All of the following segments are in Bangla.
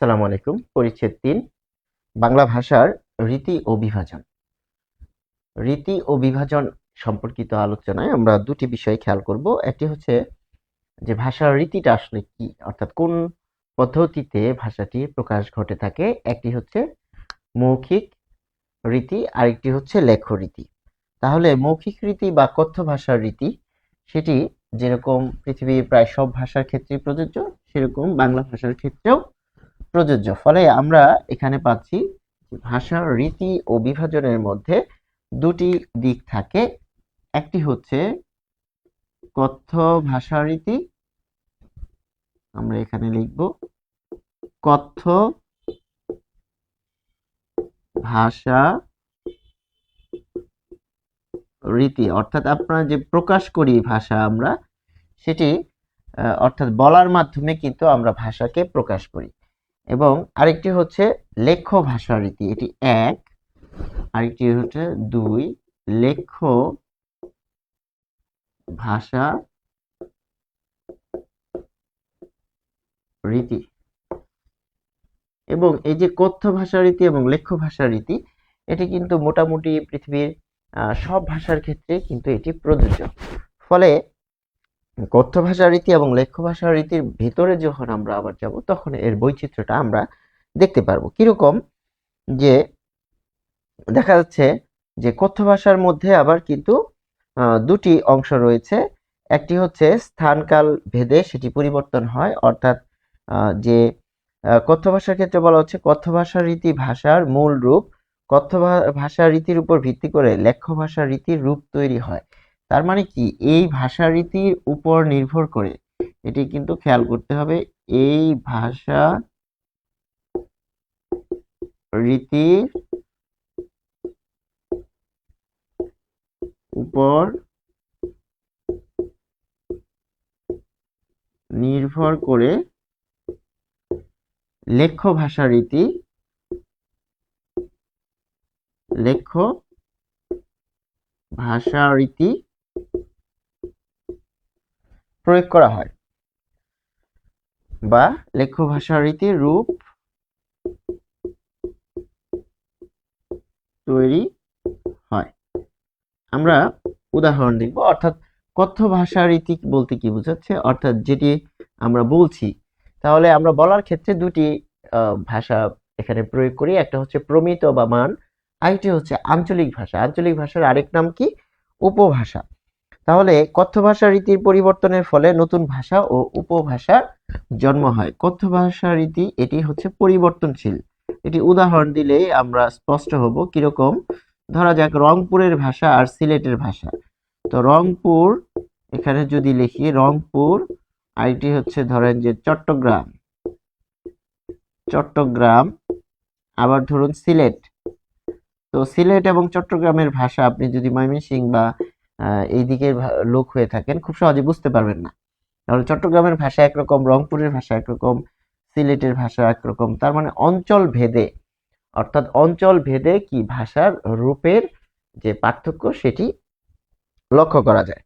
আসসালামু আলাইকুম। পরিচ্ছেদ ৩ বাংলা ভাষার রীতি ও বিভাজন। রীতি ও বিভাজন সম্পর্কিত আলোচনায় আমরা দুটি বিষয় খেয়াল করব। একটি হচ্ছে যে ভাষার রীতিটা আসলে কি, অর্থাৎ কোন পদ্ধতিতে ভাষাটির প্রকাশ ঘটে থাকে। একটি হচ্ছে মৌখিক রীতি, আরেকটি হচ্ছে লেখ্য রীতি। তাহলে মৌখিক রীতি বা কথ্য ভাষার রীতি সেটি যেরকম পৃথিবীর প্রায় সব ভাষার ক্ষেত্রে প্রযোজ্য, সেরকম বাংলা ভাষার ক্ষেত্রেও প্রযোজ্য। ফলে আমরা এখানে পাচ্ছি ভাষার রীতি ও বিভাজনের মধ্যে দুটি দিক থাকে। একটি হচ্ছে কথ্য ভাষা রীতি, আমরা এখানে লিখব কথ্য ভাষা রীতি, অর্থাৎ আপনারা যে প্রকাশ করি ভাষা আমরা সেটি অর্থাৎ বলার মাধ্যমে কিন্তু আমরা ভাষাকে প্রকাশ করি। এবং আরেকটি হচ্ছে লেখ্য ভাষা রীতি, এটি এক। আরেকটি হচ্ছে দুই, লেখ্য ভাষা রীতি। এবং এই যে কথ্য ভাষা রীতি এবং লেখ্য ভাষা রীতি, এটি কিন্তু মোটামুটি পৃথিবীর সব ভাষার ক্ষেত্রে কিন্তু এটি প্রযোজ্য। ফলে কথ্য ভাষা রীতি এবং লেখ্য ভাষা রীতির ভিতরে যখন আমরা আবার যাব, তখন এর বৈচিত্র্যটা আমরা দেখতে পারবো। কিরকম যে দেখা যাচ্ছে যে কথ্য ভাষার মধ্যে আবার কিন্তু দুটি অংশ রয়েছে। একটি হচ্ছে স্থানকাল ভেদে সেটি পরিবর্তন হয়, অর্থাৎ যে কথ্য ভাষার ক্ষেত্রে বলা হচ্ছে কথ্য ভাষা রীতি ভাষার মূল রূপ, কথ্য ভাষা রীতির উপর ভিত্তি করে লেখ্য ভাষা রীতির রূপ তৈরি হয়। তার মানে কি, এই ভাষা রীতির উপর নির্ভর করে, এটি কিন্তু খেয়াল করতে হবে, এই ভাষা রীতির উপর নির্ভর করে লেখ্য ভাষা রীতি প্রয়োগ করা হয় বা লেখ্য ভাষা রীতির রূপ তৈরি হয়। আমরা উদাহরণ দেখব। অর্থাৎ কথ্য ভাষা রীতি বলতে কি বোঝাচ্ছে, অর্থাৎ যেটি আমরা বলছি, তাহলে আমরা বলার ক্ষেত্রে দুটি ভাষা এখানে প্রয়োগ করি। একটা হচ্ছে প্রমিত বা মান, আরেকটি হচ্ছে আঞ্চলিক ভাষা। আঞ্চলিক ভাষার আরেক নাম কি? উপভাষা। তাহলে কথ্য ভাষা রীতির পরিবর্তনের ফলে নতুন ভাষা ও উপভাষার জন্ম হয়। কথ্য ভাষা রীতি এটি হচ্ছে পরিবর্তনশীল। এটি উদাহরণ দিলেই আমরা স্পষ্ট হব। কিরকম? ধরা যাক রংপুরের ভাষা আর সিলেটের ভাষা। তো রংপুর এখানে যদি লিখি রংপুর, আইটি হচ্ছে ধরেন যে চট্টগ্রাম, আবার ধরুন সিলেট। তো সিলেট এবং চট্টগ্রামের ভাষা আপনি যদি ময়মনসিংহ বা এই দিকের লোক হয়ে থাকেন, খুব সহজে বুঝতে পারবেন না। তাহলে চট্টগ্রামের ভাষা একরকম, রংপুরের ভাষা একরকম, সিলেটের ভাষা একরকম। তার মানে অঞ্চল ভেদে, অর্থাৎ অঞ্চল ভেদে কি ভাষার রূপের যে পার্থক্য সেটি লক্ষ্য করা যায়।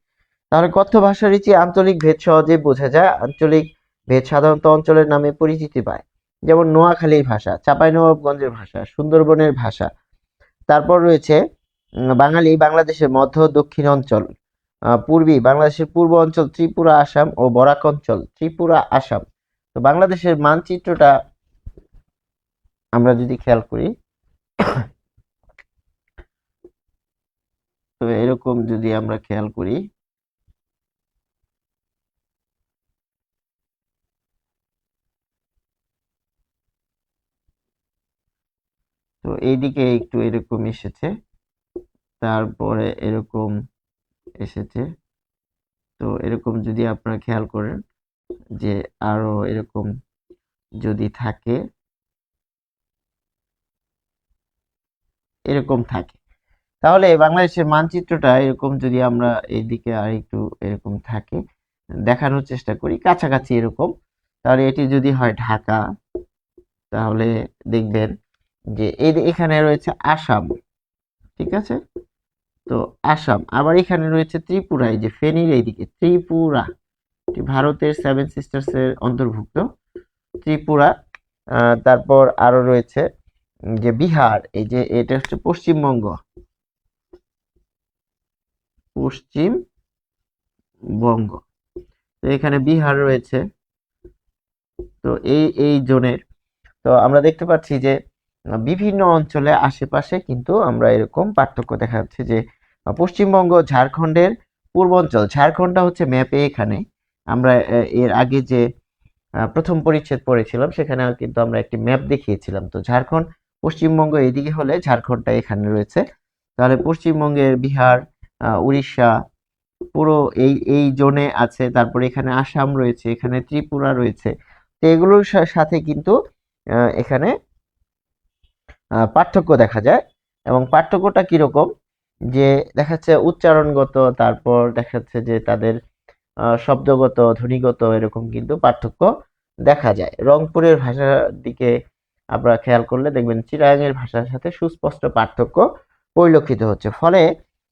তাহলে কথ্য ভাষা রীতি আঞ্চলিক ভেদ সহজে বোঝা যায়। আঞ্চলিক ভেদ সাধারণত অঞ্চলের নামে পরিচিতি পায়, যেমন নোয়াখালীর ভাষা, চাঁপাইনবাবগঞ্জের ভাষা, সুন্দরবনের ভাষা। তারপর রয়েছে বাংলাদেশের মধ্য দক্ষিণ অঞ্চল, পূর্বী বাংলাদেশের পূর্ব অঞ্চল ত্রিপুরা আসাম ও বরাক অঞ্চল ত্রিপুরা আসাম। তো বাংলাদেশের মানচিত্রটা আমরা যদি খেয়াল করি, তো এরকম যদি আমরা খেয়াল করি, তো এইদিকে একটু এরকম এসেছে, তারপরে এরকম এসেছে। তো এরকম যদি আপনারা খেয়াল করেন যে আরো এরকম যদি থাকে, এরকম থাকে, তাহলে বাংলাদেশের মানচিত্রটা এরকম যদি আমরা এইদিকে আর একটু এরকম থাকে দেখানোর চেষ্টা করি, কাছাকাছি এরকম, তাহলে এটি যদি হয় ঢাকা, তাহলে দেখবেন যে এখানে রয়েছে আসাম, ঠিক আছে? তো আসাম, আবার এখানে রয়েছে ত্রিপুরা, এই যে ফেনীর এইদিকে ত্রিপুরা, ভারতের সেভেন সিস্টার্স এর অন্তর্ভুক্ত ত্রিপুরা। তারপর আরো রয়েছে যে বিহার, এই যে এটা হচ্ছে পশ্চিমবঙ্গ, পশ্চিমবঙ্গ। তো এখানে বিহার রয়েছে। তো এই জোনের, তো আমরা দেখতে পাচ্ছি যে বিভিন্ন অঞ্চলে আশেপাশে কিন্তু আমরা এরকম পার্থক্য দেখা যাচ্ছে যে পশ্চিমবঙ্গ ঝাড়খণ্ডের পূর্বাঞ্চল, ঝাড়খণ্ডটা হচ্ছে ম্যাপে এখানে। আমরা এর আগে যে প্রথম পরিচ্ছেদ পড়েছিলাম সেখানে কিন্তু আমরা একটি ম্যাপ দেখিয়েছিলাম। তো ঝাড়খণ্ড পশ্চিমবঙ্গ এইদিকে হলে ঝাড়খণ্ডটা এখানে রয়েছে। তাহলে পশ্চিমবঙ্গের বিহার, উড়িষ্যা পুরো এই জোনে আছে। তারপরে এখানে আসাম রয়েছে, এখানে ত্রিপুরা রয়েছে। তো এগুলোর সাথে কিন্তু এখানে পার্থক্য দেখা যায়। এবং পার্থক্যটা কিরকম, যে দেখা যাচ্ছে উচ্চারণগত, তারপর দেখা যাচ্ছে যে তাদের শব্দগত, ধ্বনিগত এরকম কিন্তু পার্থক্য দেখা যায়। রংপুরের ভাষার দিকে আপনারা খেয়াল করলে দেখবেন চিটাগাংয়ের ভাষার সাথে সুস্পষ্ট পার্থক্য পরিলক্ষিত হচ্ছে। ফলে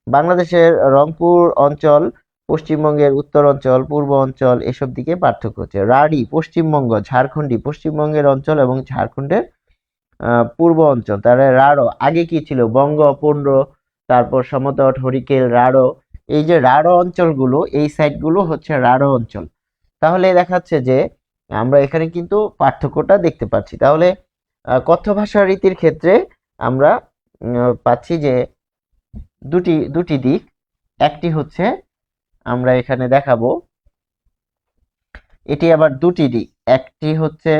বাংলাদেশের রংপুর অঞ্চল, পশ্চিমবঙ্গের উত্তর অঞ্চল, পূর্ব অঞ্চল এসব দিকে পার্থক্য হচ্ছে। রাঢ়ী পশ্চিমবঙ্গ, ঝাড়খণ্ডী পশ্চিমবঙ্গের অঞ্চল এবং ঝাড়খণ্ডের পূর্ব অঞ্চল। তাহলে রাঢ় আগে কি ছিল, বঙ্গ, পুন্ড, তারপর সমতট, হরিকেল, রাঢ়। এই যে রাঢ় অঞ্চলগুলো, এই সাইটগুলো হচ্ছে রাঢ় অঞ্চল। তাহলে দেখাচ্ছে যে আমরা এখানে কিন্তু পার্থক্যটা দেখতে পাচ্ছি। তাহলে কথ্য ভাষা রীতির ক্ষেত্রে আমরা পাচ্ছি যে দুটি দিক। একটি হচ্ছে আমরা এখানে দেখাবো, এটি আবার দুটি দিক। একটি হচ্ছে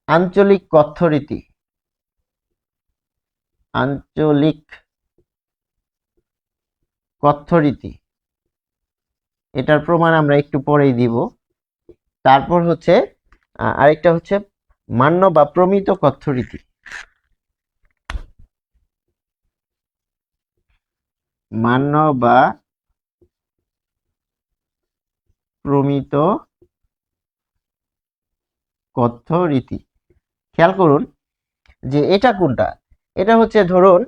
আঞ্চলিক কথ্য রীতি, আঞ্চলিক কথ্য রীতি, এটার প্রমাণ আমরা একটু পরেই দিব। তারপর হচ্ছে আরেকটা হচ্ছে মান্য বা প্রমিত কথ্য রীতি, মান্য বা প্রমিত কথ্য রীতি। খেয়াল করুন যে এটা কোনটা। এটা হচ্ছে ধরুন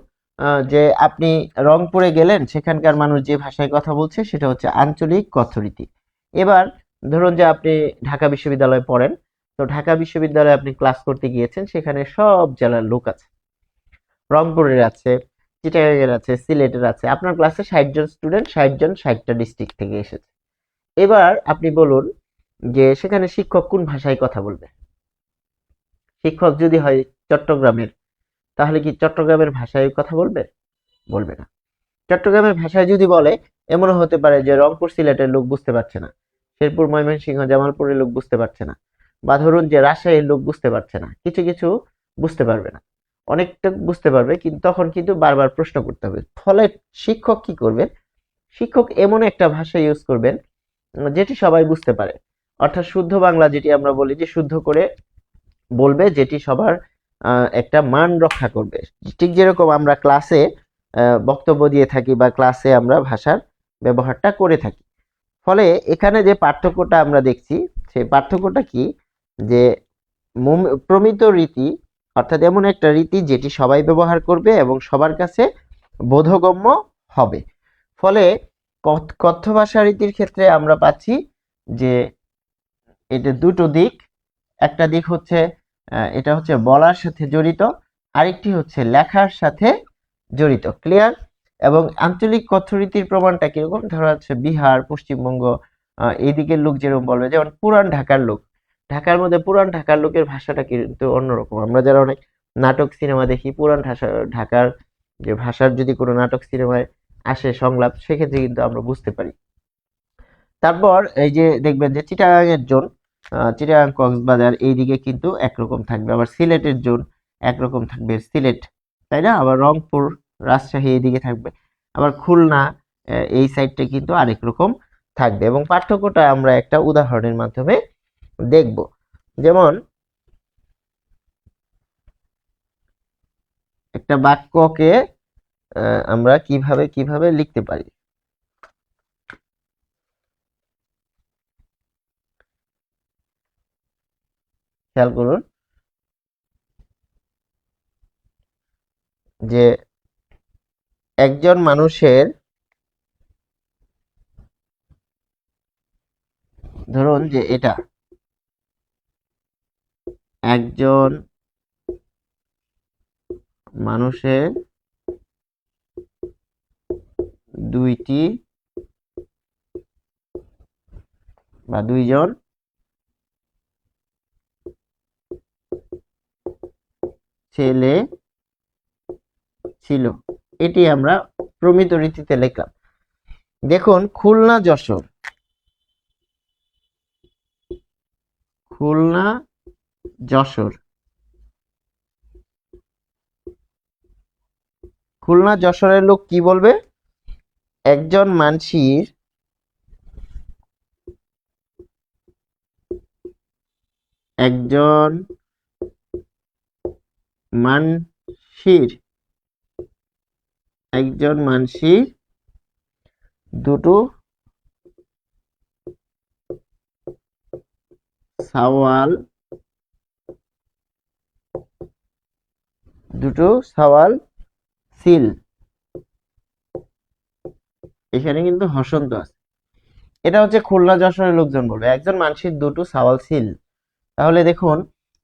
যে আপনি রংপুরে গেলেন, সেখানকার মানুষ যে ভাষায় কথা বলছে সেটা হচ্ছে আঞ্চলিক কথ্য রীতি। এবার ধরুন যে আপনি ঢাকা বিশ্ববিদ্যালয়ে পড়েন, তো ঢাকা বিশ্ববিদ্যালয়ে আপনি ক্লাস করতে গিয়েছেন, সেখানে সব জেলার লোক আছে, রংপুরের আছে, চিটাগাংয়ের আছে, সিলেটের আছে। আপনার ক্লাসে ৬০ জন স্টুডেন্ট, ৬০ জন ৬০টা ডিস্ট্রিক্ট থেকে এসেছে। এবার আপনি বলুন যে সেখানে শিক্ষক কোন ভাষায় কথা বলবে। শিক্ষক যদি হয় চট্টগ্রামের, তাহলে কি চট্টগ্রামের ভাষায় কথা বলবে? বলবে না। চট্টগ্রামের ভাষায় যদি বলে, এমনও হতে পারে যে রংপুর সিলেটের লোক বুঝতে পারছে না, শেরপুর ময়মনসিংহ জামালপুরের লোক বুঝতে পারছে না, বা ধরুন যে রাজশাহীর লোক বুঝতে পারছে না, কিছু কিছু বুঝতে পারবে না, অনেকটা বুঝতে পারবে, কিন্তু তখন কিন্তু বারবার প্রশ্ন করতে হবে। ফলে শিক্ষক কি করবেন, শিক্ষক এমন একটা ভাষা ইউজ করবেন যেটি সবাই বুঝতে পারে, অর্থাৎ শুদ্ধ বাংলা, যেটি আমরা বলি যে শুদ্ধ করে বলবে, যেটি সবার একটা মান রক্ষা করবে। ঠিক যেরকম আমরা ক্লাসে বক্তব্য দিয়ে থাকি বা ক্লাসে আমরা ভাষার ব্যবহারটা করে থাকি। ফলে এখানে যে পার্থক্যটা আমরা দেখছি, সেই পার্থক্যটা কি, যে প্রমিত রীতি অর্থাৎ এমন একটা রীতি যেটি সবাই ব্যবহার করবে এবং সবার কাছে বোধগম্য হবে। ফলে কথ্য ভাষা রীতির ক্ষেত্রে আমরা পাচ্ছি যে এটা দুটো দিক। একটা দিক হচ্ছে এটা হচ্ছে বলার সাথে জড়িত, আরেকটি হচ্ছে লেখার সাথে জড়িত। ক্লিয়ার? এবং আঞ্চলিক কথ্য রীতির প্রমাণটা কিরকম, ধরা যাচ্ছে বিহার, পশ্চিমবঙ্গ, এই দিকের লোক যেরকম বলবে, যেমন পুরান ঢাকার লোক, ঢাকার মধ্যে পুরান ঢাকার লোকের ভাষাটা কিন্তু অন্যরকম। আমরা যারা অনেক নাটক সিনেমা দেখি, পুরান ঢাকার যে ভাষার যদি কোনো নাটক সিনেমায় আসে সংলাপ, সেক্ষেত্রে কিন্তু আমরা বুঝতে পারি। তারপর এই যে দেখবেন যে চিটাগাং এর জোন, চিটাগাং, কক্সবাজার এইদিকে কিন্তু একরকম থাকবে, আবার সিলেটের জোন একরকম থাকবে, সিলেট, তাই না? আবার রংপুর, রাজশাহী এইদিকে থাকবে, আবার খুলনা এই সাইডটা কিন্তু আরেক রকম থাকবে। এবং পার্থক্যটা আমরা একটা উদাহরণের মাধ্যমে দেখব। যেমন একটা বাক্যকে আমরা কিভাবে কিভাবে লিখতে পারি, খেয়াল করুন যে একজন মানুষের, ধরুন যে এটা একজন মানুষের দুইটি বা দুইজন ছেলে ছিল। এটি আমরা প্রমিত রীতিতে লিখলাম। দেখুন খুলনা যশোর, খুলনা যশোর, খুলনা যশোরের লোক কি বলবে? একজন মানসির একজন মানসির একজন মানসির দুটো সওয়াল ছিল। এখানে কিন্তু হসন্ত আছে। এটা হচ্ছে খুলনা যশোরের লোকজন বলবে একজন মানসির দুটো সওয়াল ছিল। তাহলে দেখুন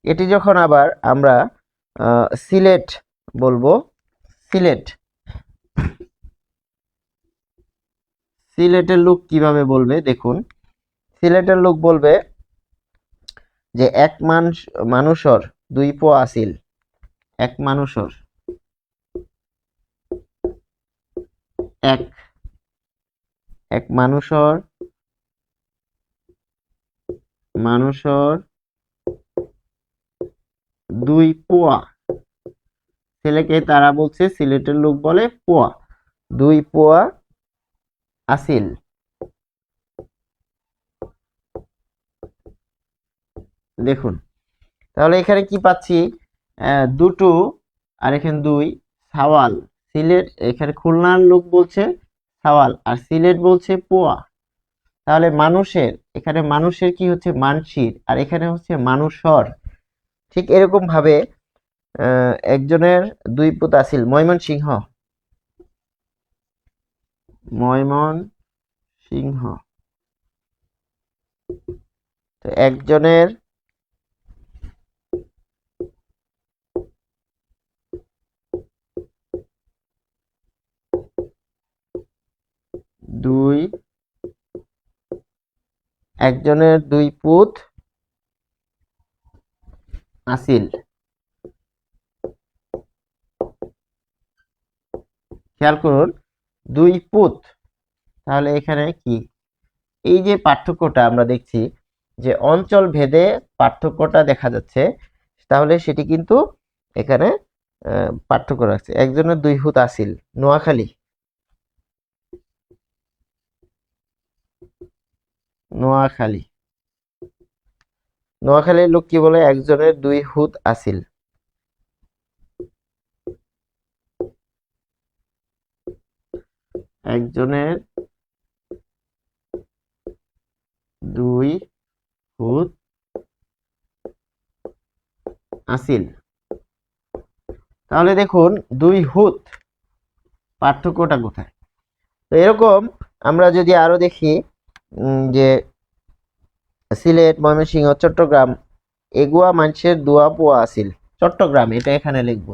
এটি যখন আবার আমরা সিলেট বলবো, সিলেটের লোক কিভাবে বলবে দেখুন। সিলেটের লোক বলবে যে এক মানুষর দুই পোয়া আছিল। এক মানুষর এক মানুষর দুই পোয়া। ছেলেকে তারা বলছে, সিলেটের লোক বলে পোয়া, দুই পোয়া আছিল। দেখুন তাহলে এখানে কি পাচ্ছি? দুটো আর এখানে দুই, সাওয়াল। সিলেট, এখানে খুলনার লোক বলছে সাওয়াল আর সিলেট বলছে পোয়া। তাহলে মানুষের, এখানে মানুষের কি হচ্ছে? মানসির, আর এখানে হচ্ছে মানুষর। ঠিক এরকম ভাবে একজনের দুই পুত আছিল। ময়মনসিংহ, তো একজনের দুই পুত আছিল। খেয়াল করুন দুই পুত, তাহলে এখানে কি? এই যে পার্থক্যটা আমরা দেখছি যে অঞ্চল ভেদে পার্থক্যটা দেখা যাচ্ছে, তাহলে সেটি কিন্তু এখানে পার্থক্য রাখছে। একজনের দুই পুত আছিল। নোয়াখালীর লোক কি বলে? একজনের দুই হুত আছিল। একজনের দুই হুত আছিল। তাহলে দেখুন দুই হুত, পার্থক্যটা কোথায়? তো এরকম আমরা যদি আরো দেখি যে সিলেট, ময়মনসিংহ, চট্টগ্রাম এগুয়া মানুষের দুয়া পোয়া আছিল। চট্টগ্রাম, এটা এখানে লিখবো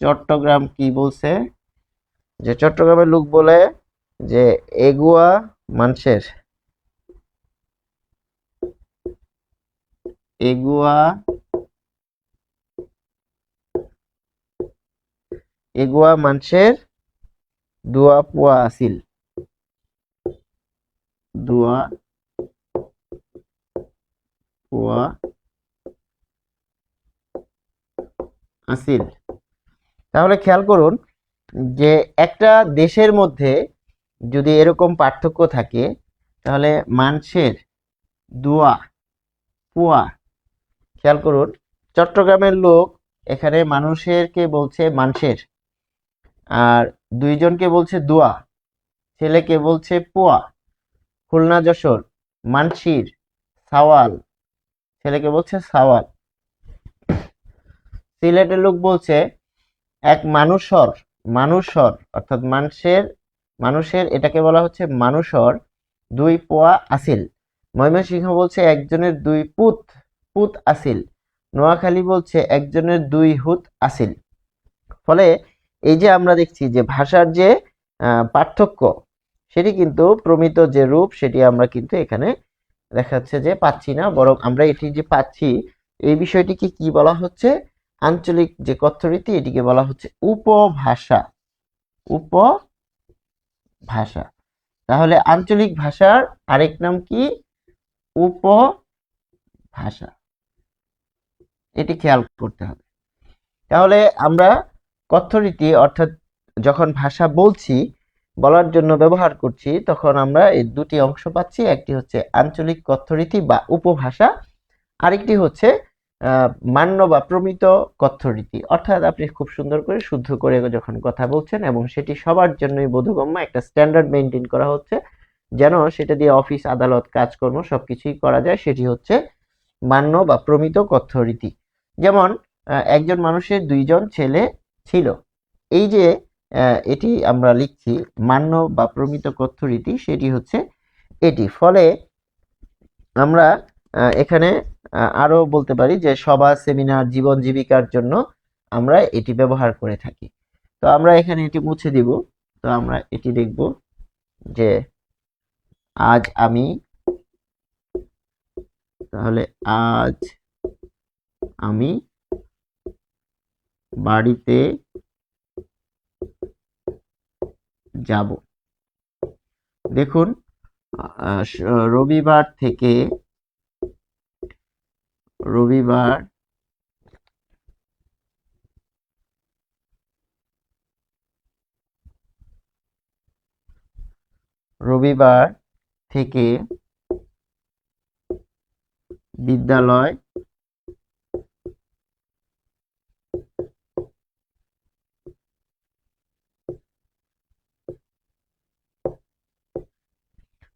চট্টগ্রাম কি বলছে? যে চট্টগ্রামের লোক বলে যে এগুয়া মানুষের দুয়া পোয়া আছিল। তাহলে খেয়াল করুন যে একটা দেশের মধ্যে যদি এরকম পার্থক্য থাকে, তাহলে মানুষের দুয়া পোয়া। খেয়াল করুন চট্টগ্রামের লোক এখানে মানুষের কে বলছে মানুষের, আর দুইজনকে বলছে দুয়া, ছেলেকে বলছে পোয়া। খুলনা যশোর মানসির সাওয়াল, ছেলেকে বলছে সাওয়াল। সিলেটের লোক বলছে এক মানুষর অর্থাৎ মানুষের, এটাকে বলা হচ্ছে মানুষর দুই পোয়া আছিল। ময়মনসিংহ বলছে একজনের দুই পুত পুত আসিল। নোয়াখালী বলছে একজনের দুই হুত আসিল। ফলে এই যে আমরা দেখছি যে ভাষার যে পার্থক্য, সেটি কিন্তু প্রমিত যে রূপ সেটি আমরা কিন্তু এখানে দেখা যাচ্ছে যে পাচ্ছি না, বরং আমরা এটি যে পাচ্ছি এই বিষয়টিকে কি বলা হচ্ছে, আঞ্চলিক যে কথ্যরীতি এটিকে বলা হচ্ছে উপভাষা। উপভাষা। তাহলে আঞ্চলিক ভাষার আরেক নাম কি? উপভাষা। এটি খেয়াল করতে হবে। তাহলে আমরা কথ্যরীতি অর্থাৎ যখন ভাষা বলছি, বলার জন্য ব্যবহার করছি, তখন আমরা এই দুটি অংশ পাচ্ছি। একটি হচ্ছে আঞ্চলিক কথ্যরীতি বা উপভাষা, আরেকটি হচ্ছে মান্য বা প্রমিত কথ্যরীতি। অর্থাৎ আপনি খুব সুন্দর করে শুদ্ধ করে যখন কথা বলছেন এবং সেটি সবার জন্যই বোধগম্য, একটা স্ট্যান্ডার্ড মেনটেন করা হচ্ছে যেন সেটা দিয়ে অফিস আদালত কাজকর্ম সবকিছুই করা যায়, সেটি হচ্ছে মান্য বা প্রমিত কথ্যরীতি। যেমন একজন মানুষের দুইজন ছেলে ছিল, এই যে এটি আমরা লিখছি মান্য বা প্রমিত কথ্যরীতি, সেটি হচ্ছে এটি। ফলে আমরা এখানে আরো বলতে পারি যে সভা, সেমিনার, জীবন জীবিকার জন্য আমরা এটি ব্যবহার করে থাকি। তো আমরা এখানে এটি মুছে দিব। তো আমরা এটি লিখব যে আজ আমি, তাহলে আজ আমি বাড়িতে যাব। দেখুন রবিবার থেকে রবিবার রবিবার থেকে বিদ্যালয়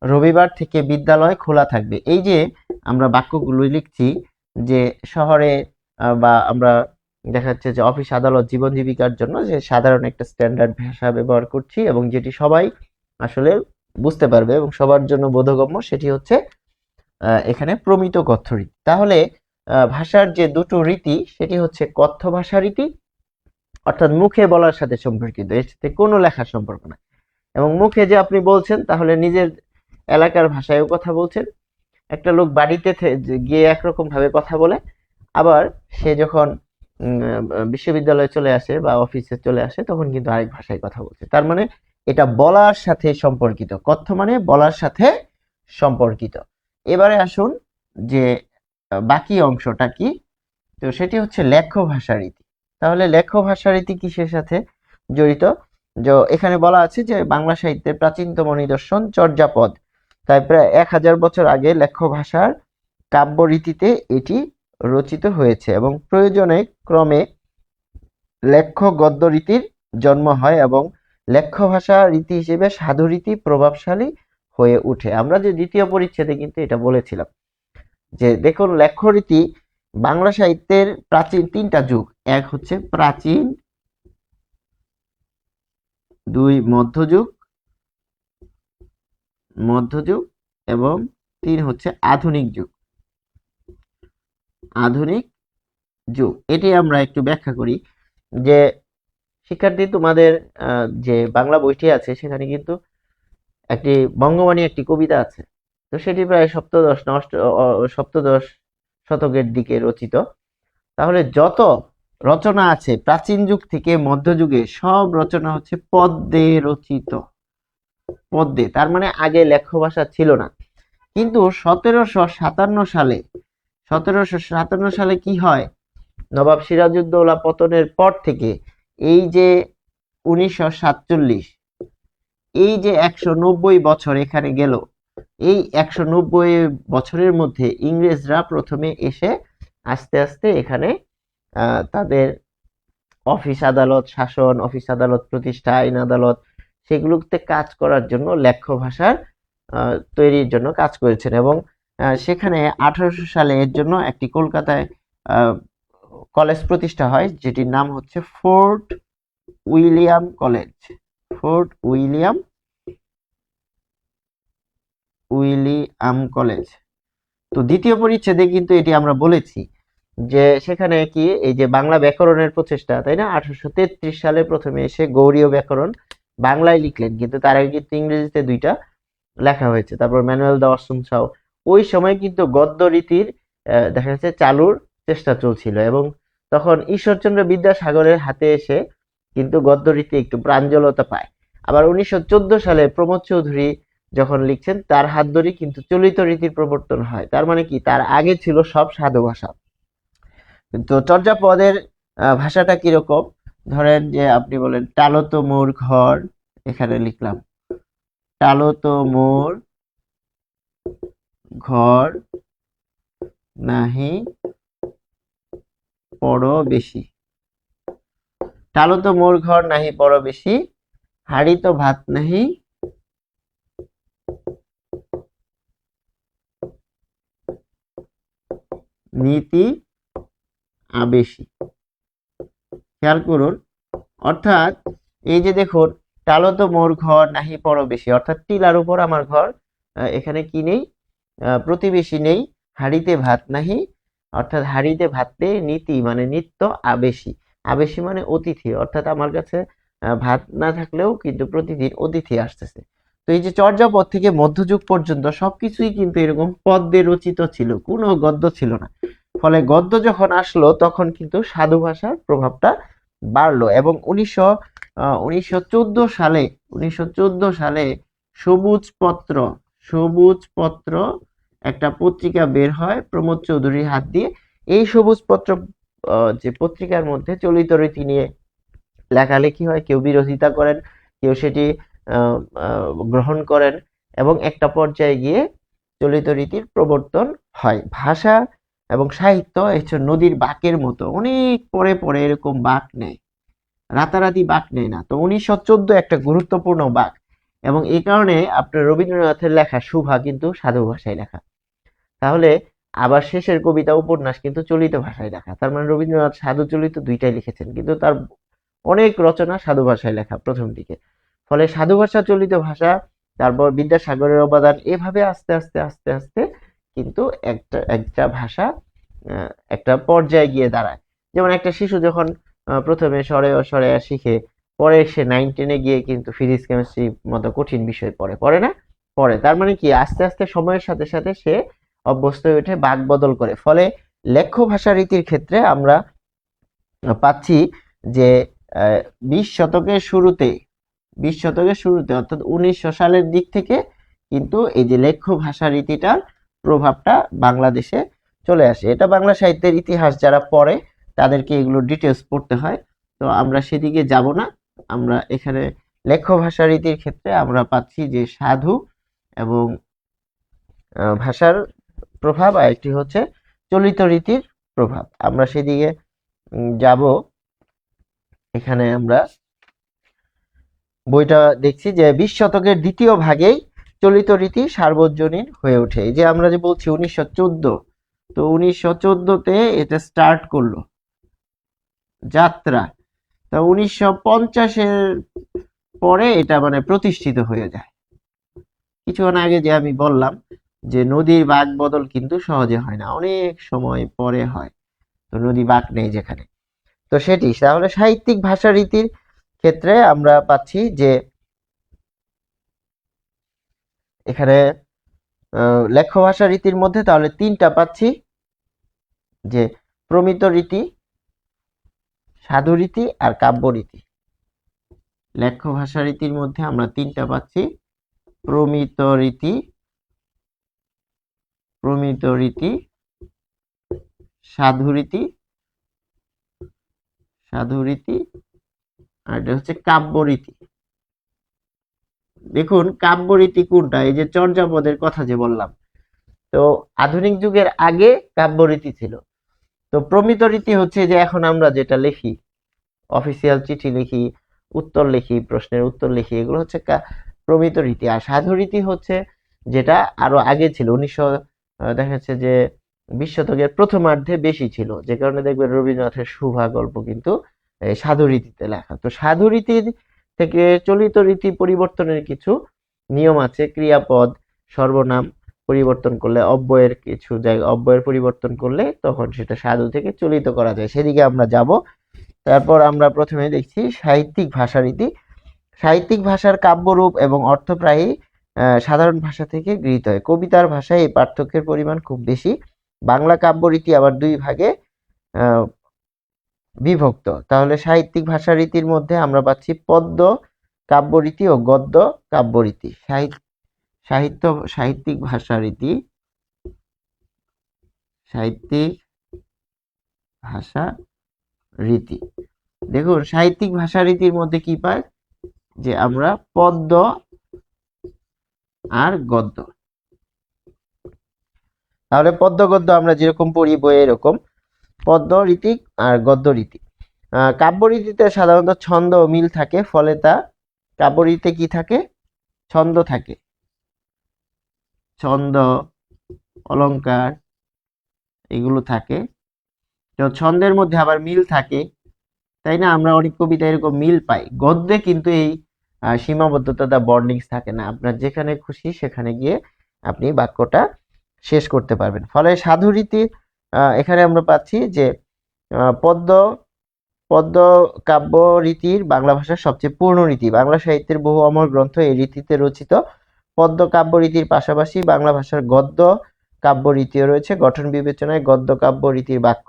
রবিবার থেকে বিদ্যালয় খোলা থাকবে। এই যে আমরা বাক্যগুলো লিখছি যে শহরে বা আমরা দেখা যাচ্ছে যে অফিস আদালত জীবন জীবিকার জন্য যে সাধারণ একটা স্ট্যান্ডার্ড ভাষা ব্যবহার করছি এবং যেটি সবাই আসলে বুঝতে পারবে এবং সবার জন্য বোধগম্য, সেটি হচ্ছে এখানে প্রমিত কথ্যরীতি। তাহলে ভাষার যে দুটো রীতি সেটি হচ্ছে কথ্য ভাষা রীতি, অর্থাৎ মুখে বলার সাথে সম্পর্কিত, এর সাথে কোনো লেখার সম্পর্ক না। এবং মুখে যে আপনি বলছেন তাহলে নিজের এলাকার ভাষায়ও কথা বলছেন। একটা লোক বাড়িতে গিয়ে একরকম ভাবে কথা বলে, আবার সে যখন বিশ্ববিদ্যালয়ে চলে আসে বা অফিসে চলে আসে তখন কিন্তু আরেক ভাষায় কথা বলছে। তার মানে এটা বলার সাথে সম্পর্কিত। কথ্য মানে বলার সাথে সম্পর্কিত। এবারে আসুন যে বাকি অংশটা কি, তো সেটি হচ্ছে লেখ্য ভাষা রীতি। তাহলে লেখ্য ভাষা রীতি কিসের সাথে জড়িত? যে এখানে বলা আছে যে বাংলা সাহিত্যের প্রাচীনতম নিদর্শন চর্যাপদ, তাই প্রায় 1000 বছর আগে লেখ্য ভাষার কাব্য রীতিতে এটি রচিত হয়েছে এবং প্রয়োজনে ক্রমে লেখ্য গদ্য রীতির জন্ম হয় এবং লেখ্য ভাষা রীতি হিসেবে সাধু রীতি প্রভাবশালী হয়ে ওঠে। আমরা যে দ্বিতীয় পরিচ্ছেদে কিন্তু এটা বলেছিলাম যে দেখুন লেখ্য রীতি বাংলা সাহিত্যের প্রাচীন তিনটা যুগ, এক হচ্ছে প্রাচীন, দুই মধ্যযুগ এবং তিন হচ্ছে আধুনিক যুগ। আধুনিক যুগ এটি আমরা একটু ব্যাখ্যা করি যে শিক্ষার্থী তোমাদের যে বাংলা বইটি আছে সেখানে কিন্তু একটি বঙ্গবাণী একটি কবিতা আছে, তো সেটি প্রায় সপ্তদশ শতকের দিকে রচিত। তাহলে যত রচনা আছে প্রাচীন যুগ থেকে মধ্যযুগে সব রচনা হচ্ছে পদ্যে রচিত। পদ্যে, তার মানে আগে লেখ্য ভাষা ছিল না। কিন্তু 1757 সালে কি হয়, নবাব সিরাজউদ্দৌলা পতনের পর থেকে এই যে 1947, এই যে 190 বছর এখানে গেল, এই 190 বছরের মধ্যে ইংরেজরা প্রথমে এসে আস্তে আস্তে এখানে তাদের অফিস আদালত শাসন, অফিস আদালত প্রতিষ্ঠা, আইন আদালত সেগুলোতে কাজ করার জন্য লেখ্য ভাষার তৈরির জন্য কাজ করেছেন এবং সেখানে 1800 সালে এর জন্য একটি কলকাতায় কলেজ প্রতিষ্ঠা হয় যেটির নাম হচ্ছে fort William college. Fort William college. তো দ্বিতীয় পরিচ্ছেদে কিন্তু এটি আমরা বলেছি যে সেখানে কি এই যে বাংলা ব্যাকরণের প্রচেষ্টা, তাই না? 1833 সালে প্রথমে এসে গৌড়ীয় ব্যাকরণ বাংলায় লিখলেন, কিন্তু তার আগে কিন্তু ইংরেজিতে দুইটা লেখা হয়েছে। তারপর ম্যানুয়েল দ্য অসম সাউ, ওই সময় কিন্তু গদ্য রীতির দেখা যাচ্ছে চালুর চেষ্টা চলছিল, এবং তখন ঈশ্বরচন্দ্র বিদ্যাসাগরের হাতে এসে কিন্তু গদ্য রীতি একটু প্রাঞ্জলতা পায়। আবার 1914 সালে প্রমোদ চৌধুরী যখন লিখছেন, তার হাত ধরেই কিন্তু চলিত রীতির প্রবর্তন হয়। তার মানে কি, তার আগে ছিল সব সাধু ভাষা। তো চর্যাপদের ভাষাটা কিরকম? ধরেন যে আপনি বলেন টালত মোর ঘর, এখানে লিখলাম টালত মোর ঘর নাহি পড় বেশি, টালত মোর ঘর নাহি পড় বেশি, হাড়ি তো ভাত নাহি নীতি আবেশি। খেয়াল করুন, অর্থাৎ এই যে দেখুন, টালত মোর ঘর নাহি পড় বেশি, অর্থাৎ টিলার উপর আমার ঘর, এখানে কি নেই? প্রতিবেশী নেই, হাড়িতে ভাত নাহি, অর্থাৎ হাড়িতে ভাত নেই, নীতি মানে নিত্য, আবেশী, আবেশী মানে অতিথি, অর্থাৎ আমার কাছে ভাত না থাকলেও কিন্তু প্রতিদিন অতিথি আসতেছে। তো এই যে চর্যাপদ থেকে মধ্যযুগ পর্যন্ত সবকিছুই কিন্তু এরকম পদ্যে রচিত ছিল, কোনো গদ্য ছিল না। ফলে গদ্য যখন আসলো তখন কিন্তু সাধু ভাষার প্রভাবটা বাড়লো, এবং 1914 সালে সবুজ পত্র একটা পত্রিকা বের হয় প্রমোদ চৌধুরীর হাত দিয়ে। এই সবুজ পত্র যে পত্রিকার মধ্যে চলিত রীতি নিয়ে লেখালেখি হয়, কেউ বিরোধিতা করেন, কেউ সেটি গ্রহণ করেন, এবং একটা পর্যায়ে গিয়ে চলিত রীতির প্রবর্তন হয়। ভাষা এবং সাহিত্য হচ্ছে নদীর বাঁকের মতো, অনেক পরে পরে এরকম বাঁক নেয়, রাতারাতি বাঁক নেয় না। তো 1914 একটা গুরুত্বপূর্ণ বাঁক, এবং এই কারণে আপনার রবীন্দ্রনাথের লেখা সুভা কিন্তু সাধু ভাষায় লেখা। তাহলে আবার শেষের কবিতা উপন্যাস কিন্তু চলিত ভাষায় লেখা। তার মানে রবীন্দ্রনাথ সাধু চলিত দুইটাই লিখেছেন, কিন্তু তার অনেক রচনা সাধু ভাষায় লেখা প্রথম দিকে। ফলে সাধু ভাষা, চলিত ভাষা, তারপর বিদ্যাসাগরের অবদান, এভাবে আস্তে আস্তে আস্তে আস্তে কিন্তু একটা একটা ভাষা একটা পর্যায়ে গিয়ে দাঁড়ায়। যেমন একটা শিশু যখন প্রথমে স্বরে অস্বরে শিখে, পরে সে 9-10-এ গিয়ে কিন্তু ফিজিক্স কেমিস্ট্রি মতো কঠিন বিষয় পড়ে না? পড়ে। তার মানে কি, আস্তে আস্তে সময়ের সাথে সাথে সে অভ্যস্ত হয়ে ওঠে, বাক বদল করে। ফলে লেখ্য ভাষা রীতির ক্ষেত্রে আমরা পাচ্ছি যে 20 শতকের শুরুতে অর্থাৎ 1900 সালের দিক থেকে কিন্তু এই যে লেখ্য ভাষা রীতিটার প্রভাবটা বাংলাদেশে চলে আসে। এটা বাংলা সাহিত্যের ইতিহাস যারা পড়ে তাদেরকে এগুলো ডিটেলস পড়তে হয়, তো আমরা সেদিকে যাব না। আমরা এখানে লেখ্য ভাষা রীতির ক্ষেত্রে আমরা পাচ্ছি যে সাধু এবং ভাষার প্রভাব, আর একটি হচ্ছে চলিত রীতির প্রভাব। আমরা সেদিকে যাব। এখানে আমরা বইটা দেখছি যে 20 শতকের দ্বিতীয় ভাগেই চলিত রীতি সার্বজনীন হয়ে ওঠে। এই যে আমরা যে বলছি 1914, তো 1914-তে এটা স্টার্ট করলো যাত্রা, তা 1950-এর পরে এটা মানে প্রতিষ্ঠিত হয়ে যায়। কিছুক্ষণ আগে যে আমি বললাম যে নদীর বাঁক বদল কিন্তু সহজে হয় না, অনেক সময় পরে হয়। তো নদী বাঁক নেই যেখানে, তো সেটি। তাহলে সাহিত্যিক ভাষা রীতির ক্ষেত্রে আমরা পাচ্ছি যে এখানে লেখ্য ভাষা রীতির মধ্যে তাহলে 3টা পাচ্ছি, যে প্রমিত রীতি, সাধু রীতি আর কাব্য রীতি। লেখ্য ভাষা রীতির মধ্যে আমরা 3টা পাচ্ছি, প্রমিত রীতি, সাধু রীতি, আর এটা হচ্ছে কাব্য রীতি। দেখুন কাব্য রীতি কোনটা? এই যে চর্যাপদের কথা যে বললাম, তো আধুনিক যুগের আগে কাব্য রীতি ছিল। তো প্রমিত রীতি হচ্ছে যে এখন আমরা যেটা লিখি, অফিসিয়াল চিঠি লিখি, উত্তর লিখি, প্রশ্নের উত্তর লিখি, এগুলো হচ্ছে প্রমিত রীতি। আর সাধু রীতি হচ্ছে যেটা আরো আগে ছিল, দেখা যাচ্ছে যে 20 শতকের প্রথমার্ধে বেশি ছিল, যে কারণে দেখবেন রবীন্দ্রনাথের সুভা গল্প কিন্তু সাধু রীতিতে লেখা। তো সাধু রীতির থেকে চলিত রীতি পরিবর্তনের কিছু নিয়ম আছে, ক্রিয়াপদ, সর্বনাম, পরিবর্তন করলে, অব্যয়ের কিছু জায়গায় অব্যয়ের পরিবর্তন করলে তখন সেটা সাধু থেকে চলিত করা যায়, সেদিকে আমরা যাব। তারপর আমরা প্রথমে দেখছি সাহিত্যিক ভাষারীতি। সাহিত্যিক ভাষার কাব্যরূপ এবং অর্থ প্রায়ই সাধারণ ভাষা থেকে গৃহীত হয়। কবিতার ভাষায় এই পার্থক্যের পরিমাণ খুব বেশি। বাংলা কাব্যরীতি আবার দুই ভাগে বিভক্ত। তাহলে সাহিত্যিক ভাষারীতির মধ্যে আমরা পাচ্ছি পদ্য কাব্যরীতি ও গদ্য কাব্যরীতি। সাহিত্যিক ভাষারীতি, সাহিত্যিক ভাষা রীতি। দেখুন সাহিত্যিক ভাষারীতির মধ্যে কি পাই, যে আমরা পদ্য আর গদ্য। তাহলে পদ্য গদ্য আমরা যেরকম পড়ি বইয়ে এরকম পদ্য রীতি আর গদ্য রীতি। কাব্যরীতিতে সাধারণত ছন্দ ও মিল থাকে, ফলে তা কাব্যরীতিতে কি থাকে, ছন্দ থাকে, ছন্দ অলংকার এগুলো থাকে। তো ছন্দের মধ্যে আবার মিল থাকে, তাই না? আমরা অনেক কবিতা এরকম মিল পাই। গদ্যে কিন্তু এই সীমাবদ্ধতা বা বর্ডিংস থাকে না, আপনার যেখানে খুশি সেখানে গিয়ে আপনি বাক্যটা শেষ করতে পারবেন। ফলে সাধুরীতি এখানে আমরা পাচ্ছি যে পদ্য কাব্য রীতির বাংলা ভাষার সবচেয়ে পূর্ণ রীতি। বাংলা সাহিত্যের বহু অমর গ্রন্থ এই রীতিতে রচিত। পদ্য কাব্য রীতির পাশাপাশি বাংলা ভাষার গদ্য কাব্য রীতিও রয়েছে। গঠন বিবেচনায় গদ্য কাব্য রীতির বাক্য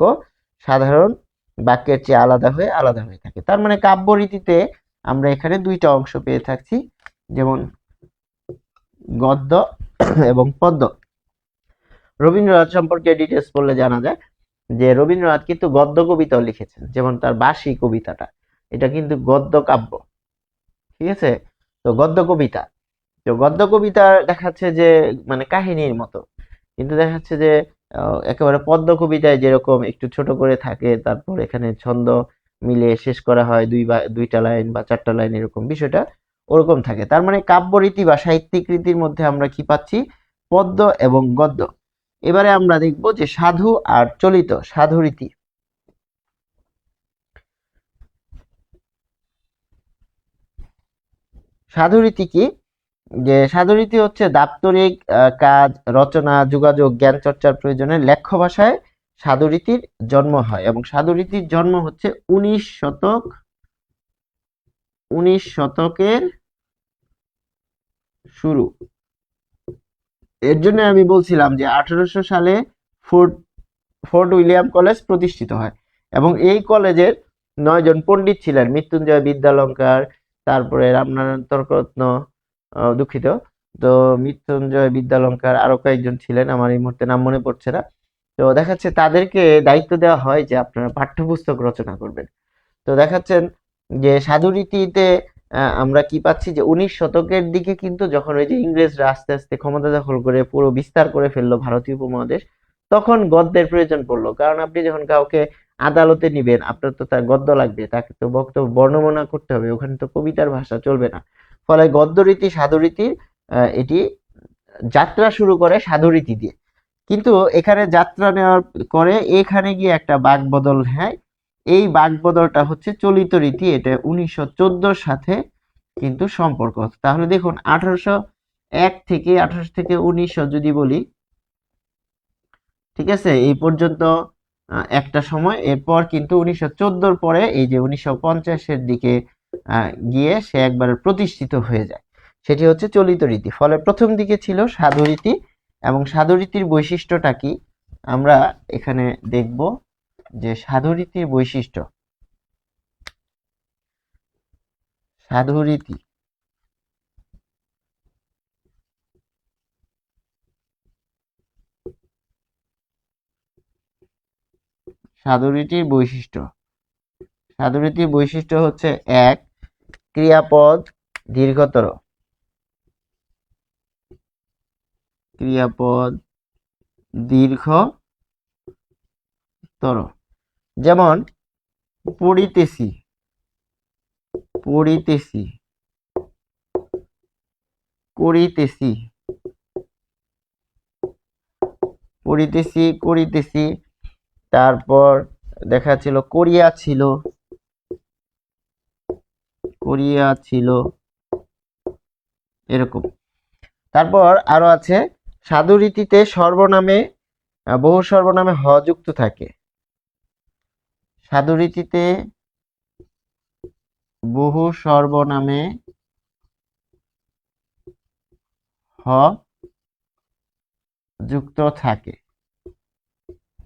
সাধারণ বাক্যের চেয়ে আলাদা হয়ে থাকে। তার মানে কাব্য রীতিতে আমরা এখানে দুইটা অংশ পেয়ে থাকছি, যেমন গদ্য এবং পদ্য। রবীন্দ্রনাথ সম্পর্কে ডিটেলস পড়লে জানা যায় যে রবীন্দ্রনাথ কিন্তু গদ্য কবিতাও লিখেছেন, যেমন তার বাসী কবিতাটা, এটা কিন্তু গদ্য কাব্য, ঠিক আছে? তো গদ্য কবিতা, তো গদ্য কবিতা দেখাচ্ছে যে মানে কাহিনীর মতো, কিন্তু দেখাচ্ছে যে একেবারে পদ্য কবিতায় যেরকম একটু ছোট করে থাকে, তারপর এখানে ছন্দ মিলে শেষ করা হয় দুইটা লাইন বা চারটা লাইন, এরকম বিষয়টা ওরকম থাকে। তার মানে কাব্য রীতি বা সাহিত্যিক রীতির মধ্যে আমরা কি পাচ্ছি, পদ্য এবং গদ্য। এবারে আমরা দেখব যে সাধু আর চলিত সাধু রীতি। সাধু রীতি কি, যে সাধুরীতি হচ্ছে দাপ্তরিক কাজ, রচনা, যোগাযোগ, জ্ঞান চর্চার প্রয়োজনে লেখ্য ভাষায় সাধুরীতির জন্ম হয়, এবং সাধুরীতির জন্ম হচ্ছে 19 শতকের শুরু। এর জন্য আমি বলছিলাম যে 1800 সালে ফোর্ট উইলিয়াম কলেজ প্রতিষ্ঠিত হয়, এবং এই কলেজের 9 জন পণ্ডিত ছিলেন, মৃত্যুঞ্জয় বিদ্যালঙ্কার, তারপরে রামনারায়ণ তর্করত্ন, দুঃখিত, তো মৃত্যুঞ্জয় বিদ্যালঙ্কার, আরো কয়েকজন ছিলেন, আমার এই মুহূর্তে নাম মনে পড়ছে না। তো দেখাচ্ছে তাদেরকে দায়িত্ব দেওয়া হয় যে আপনারা পাঠ্যপুস্তক রচনা করবেন। তো দেখাচ্ছেন যে সাধুরীতিতে আমরা কি পাচ্ছি, যে 19 শতকের দিকে কিন্তু যখন ওই যে ইংরেজরা আস্তে আস্তে ক্ষমতা দখল করে পুরো বিস্তার করে ফেললো ভারতীয় উপমহাদেশ, তখন গদ্যের প্রয়োজন পড়লো। কারণ আপনি যখন কাউকে আদালতে নিবেন, আপনার তো তার গদ্য লাগবে, তাকে তো বক্তব্য বর্ণনা করতে হবে, ওখানে তো কবিতার ভাষা চলবে না। ফলে গদ্যরীতি সাধুরীতির এটি যাত্রা শুরু করে সাধুরীতি দিয়ে, কিন্তু এখানে যাত্রা নেওয়ার করে এখানে গিয়ে একটা বাক বদল হয়। এই বাক বদলটা হচ্ছে চলিত রীতি, এটা 1914 সাথে কিন্তু সম্পর্ক। তাহলে দেখুন 1801 থেকে 1800 থেকে 1900 যদি বলি, ঠিক আছে, এই পর্যন্ত একটা সময়, এরপর কিন্তু 1914 পরে এই যে 1950-এর দিকে গিয়ে সে একবার প্রতিষ্ঠিত হয়ে যায়, সেটি হচ্ছে চলিত রীতি। ফলে প্রথম দিকে ছিল সাধুরীতি, এবং সাধুরীতির বৈশিষ্ট্যটা কি আমরা এখানে দেখব, যে সাধুরীতির বৈশিষ্ট্য। সাধুরীতি সাধুরীতির বৈশিষ্ট্য, সাধুরীতির বৈশিষ্ট্য হচ্ছে 1, ক্রিয়াপদ দীর্ঘতর, ক্রিয়াপদ দীর্ঘতর, যেমন পড়িতেছি, পড়িতেছি, করিতেছি, পড়িতেছি, করিতেছি, তারপর দেখা ছিল করিয়াছিল, করিয়াছিল, এরকম। তারপর আরো আছে সাধুরীতিতে সর্বনামে বহু সর্বনামে হ যুক্ত থাকে। সাধুরীতিতে বহু সর্বনামে হ যুক্ত থাকে।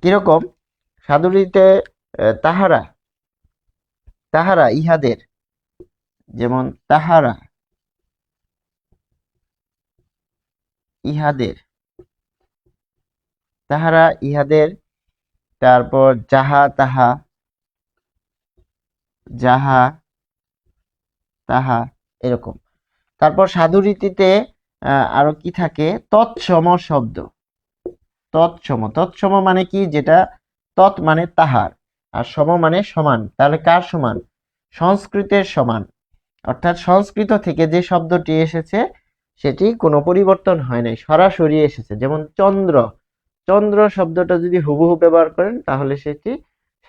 কিরকম? সাধুরীতিতে তাহারা, তাহারা ইহাদের, যেমন তাহারা ইহাদের, তাহারা ইহাদের, তারপর যাহা তাহা, যাহা তাহা, এরকম। তারপর সাধুরীতিতে আরো কি থাকে? তৎসম শব্দ। তৎসম, তৎসম মানে কি? যেটা তৎ মানে তাহার, আর সম মানে সমান। তাহলে কার সমান? সংস্কৃতের সমান। অর্থাৎ সংস্কৃত থেকে যে শব্দটি এসেছে সেটি কোনো পরিবর্তন হয় নাই, সরাসরি এসেছে। যেমন চন্দ্র, চন্দ্র শব্দটা যদি হুবহু ব্যবহার করেন তাহলে সেটি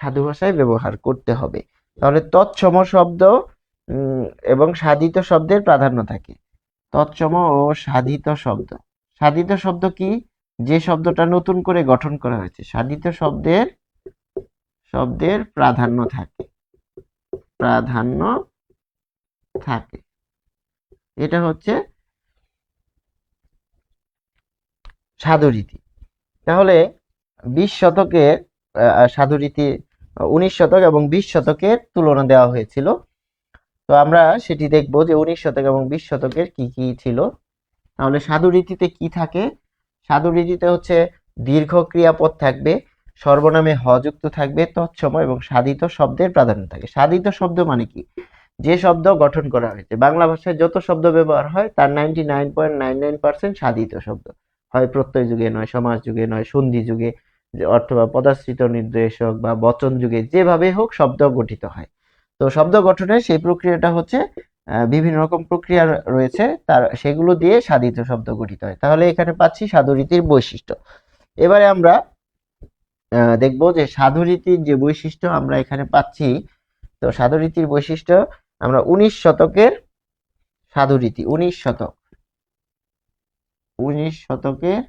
সাধু ভাষায় ব্যবহার করতে হবে। তাহলে তৎসম শব্দ এবং সাধিত শব্দের প্রাধান্য থাকে। তৎসম ও সাধিত শব্দ। সাধিত শব্দ কি? যে শব্দটা নতুন করে গঠন করা হয়েছে, সাধিত শব্দের প্রাধান্য থাকে, প্রাধান্য থাকে। এটা হচ্ছে সাধুরীতি। তাহলে 20 শতকের সাধুরীতি 19 শতক এবং 20 শতকের তুলনা দেওয়া হয়েছিল। তো আমরা সেটি দেখব যে 19 শতক এবং 20 শতকের কি কি ছিল। তাহলে সাধুরীতিতে কি থাকে? সাধুরীতিতে হচ্ছে দীর্ঘ ক্রিয়াপদ থাকবে, সর্বনামে হ যুক্ত থাকবে, তৎসম এবং সাধিত শব্দের প্রাধান্য থাকে। সাধিত শব্দ মানে কি? যে শব্দ গঠন করা হয়েছে। বাংলা ভাষায় যত শব্দ ব্যবহার হয় তার 99.99% সাধিত শব্দ, হয় প্রত্যয় যুগে, নয় সমাস যুগে, নয় সন্ধি যুগে, অথবা পদাশ্রিত নির্দেশক বা বচন যুগে, যেভাবে হোক শব্দ গঠিত হয়। তো শব্দ গঠনের সেই প্রক্রিয়াটা হচ্ছে বিভিন্ন রকম প্রক্রিয়া রয়েছে, তার সেগুলো দিয়ে সাধিত শব্দ গঠিত হয়। তাহলে এখানে পাচ্ছি সাধুরীতির বৈশিষ্ট্য। এবারে আমরা দেখব যে সাধুরীতির যে বৈশিষ্ট্য আমরা এখানে পাচ্ছি। তো সাধুরীতির বৈশিষ্ট্য আমরা 19 শতকের সাধুরীতি, 19 শতকের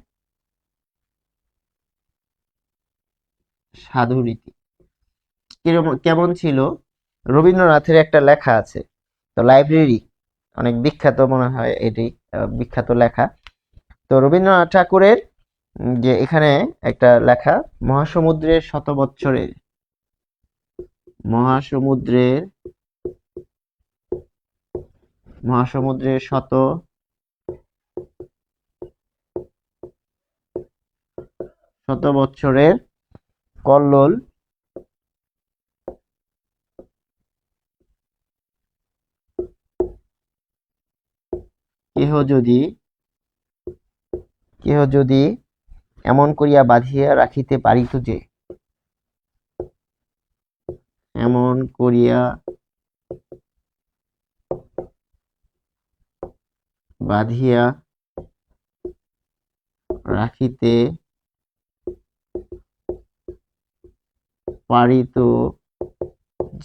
সাধুরীতি কেমন ছিল? রবীন্দ্রনাথের একটা লেখা আছে, তো লাইব্রেরি, অনেক বিখ্যাত মনে হয় এটি, বিখ্যাত লেখা। তো রবীন্দ্রনাথ ঠাকুরের যে এখানে একটা লেখা, মহাসমুদ্রের শত বৎসরের, মহাসমুদ্রের শত বৎসরের কল্লোল কেহ যদি এমন করিয়া বাঁধিয়া রাখিতে পারিত যে, এমন করিয়া বাঁধিয়া রাখিতে পারিত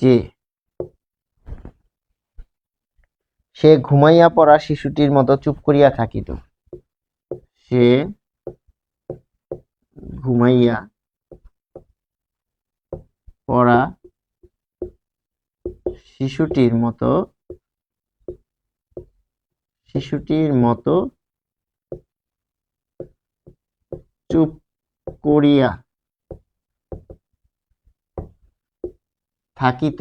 যে, সে ঘুমাইয়া পড়া শিশুটির মতো চুপ করিয়া থাকিত। সে ঘুমাইয়া পড়া শিশুটির মতো চুপ করিয়া থাকিত,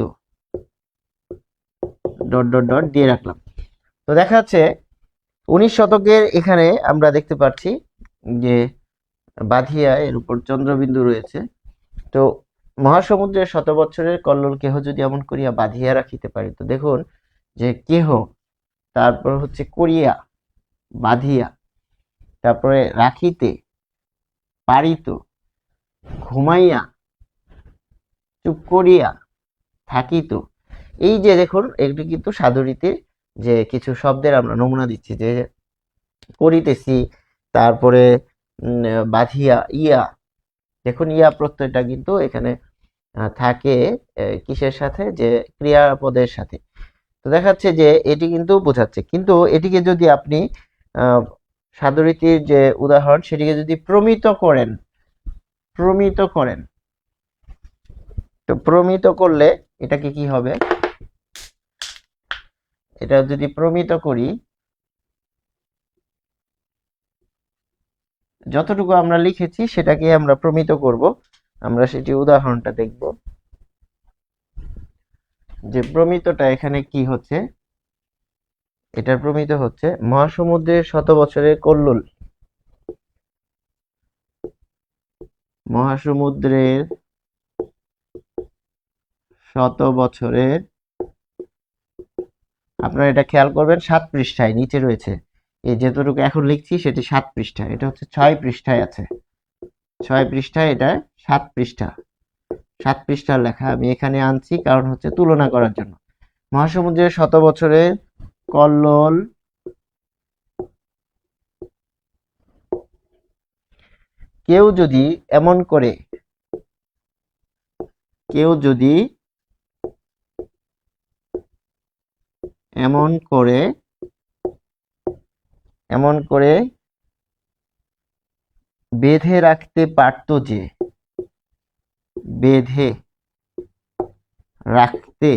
দিয়ে রাখলাম। তো দেখা যাচ্ছে 19 শতকের এখানে আমরা দেখতে পাচ্ছি যে বাঁধিয়া, এর উপর চন্দ্রবিন্দু রয়েছে। তো মহাসমুদ্রের শত বৎসরের কল্লোল কেহ যদি এমন করিয়া বাঁধিয়া রাখিতে পারিত, দেখুন যে কেহ, তারপর হচ্ছে করিয়া, বাঁধিয়া, তারপরে রাখিতে পারিত, ঘুমাইয়া, চুপ করিয়া থাকিত। এই যে দেখুন, এগুলি কিন্তু সাধুরীতির যে কিছু শব্দের আমরা নমুনা দিচ্ছি, যে করিতেছি, তারপরে বাঁধিয়া, ইয়া, দেখুন ইয়া প্রত্যয়টা কিন্তু এখানে থাকে কিসের সাথে? যে ক্রিয়াপদের সাথে। তো দেখাচ্ছে যে এটি কিন্তু বোঝাচ্ছে, কিন্তু এটিকে যদি আপনি সাধুরীতির যে উদাহরণ সেটিকে যদি প্রমিত করেন, তো প্রমিত করলে এটাকে কি হবে, এটা যদি প্রমিত করি, যতটুকু আমরা লিখেছি সেটাকে আমরা প্রমিত করব। আমরা সেটি উদাহরণটা দেখব যে প্রমিতটা এখানে কি হচ্ছে। এটার প্রমিত হচ্ছে মহাসমুদ্রের শত বছরের কল্লোল, মহাসমুদ্রের শত বছরের, আপনারা এটা খেয়াল করবেন 7 পৃষ্ঠায় নিচে রয়েছে। এই যতটুকু এখন লিখছি সেটি 7 পৃষ্ঠায়, এটা হচ্ছে 6 পৃষ্ঠায় আছে, 6 পৃষ্ঠায়, এটা 7 পৃষ্ঠা, 7 পৃষ্ঠার লেখা আমি এখানে আনছি কারণ হচ্ছে তুলনা করার জন্য। মহাসমুদ্রের শত বছরের কল্লোল কেউ যদি এমন করে, কেউ যদি এমন করে বেঁধে রাখতে পারতো, যে বেঁধে রাখতে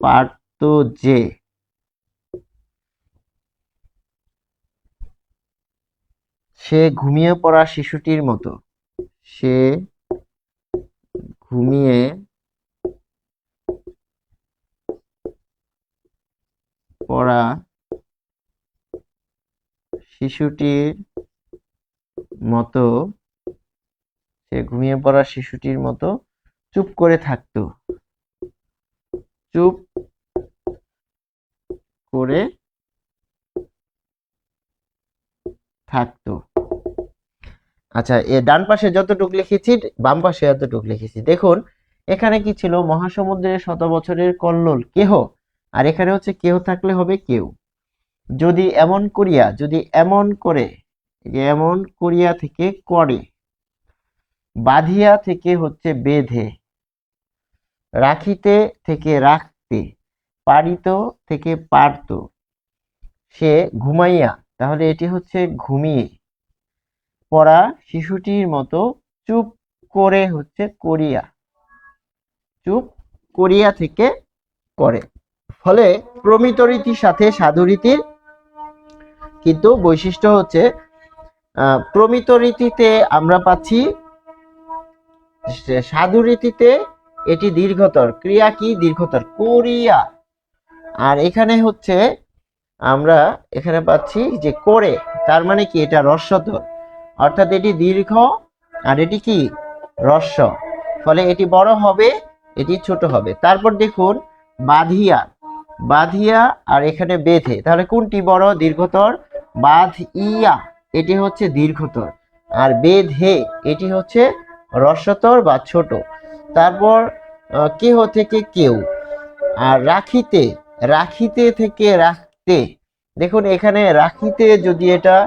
পারতো, যে সে ঘুমিয়ে পড়া শিশুটির মতো, সে ঘুমিয়ে পড়া শিশুটির মতো, সে ঘুমিয়ে পড়া শিশুটির মতো চুপ করে থাকতো, চুপ করে থাকতো। আচ্ছা, এ ডান পাশে যতটুকু লিখেছি বাম পাশে এতটুকু লিখেছি। দেখুন এখানে কি ছিল, মহাসমুদ্রের শত বছরের কল্লোল কেহ, আর এখানে হচ্ছে কেহ থাকলে হবে কেউ। যদি এমন করিয়া, যদি এমন করে, এমন করিয়া থেকে করে, বাঁধিয়া থেকে হচ্ছে বেঁধে, রাখিতে থেকে রাখতে, পারিত থেকে পারত, সে ঘুমাইয়া, তাহলে এটি হচ্ছে ঘুমিয়ে পড়া শিশুটির মতো চুপ করে হচ্ছে করিয়া, চুপ করিয়া থেকে করে। ফলে প্রমিত রীতির সাথে সাধুরীতির কিন্তু বৈশিষ্ট্য হচ্ছে, প্রমিত রীতিতে আমরা পাচ্ছি, সাধুরীতিতে এটি দীর্ঘতর, ক্রিয়া কি দীর্ঘতর, করিয়া। আর এখানে হচ্ছে আমরা এখানে পাচ্ছি যে করে, তার মানে কি এটা রস্বতর, অর্থাৎ এটি দীর্ঘ আর এটি কি রস্ব, ফলে এটি বড় হবে, এটি ছোট হবে। তারপর দেখুন বাঁধিয়া, বাঁধিয়া আর এখানে বেঁধে, তাহলে কোনটি বড় দীর্ঘতর, বাঁধিয়া এটি হচ্ছে দীর্ঘতর, আর বেঁধে এটি হচ্ছে রস্বতর বা ছোট। তারপর কেহ থেকে কেউ, আর রাখিতে, রাখিতে থেকে রাখতে, দেখুন এখানে রাখিতে যদি এটা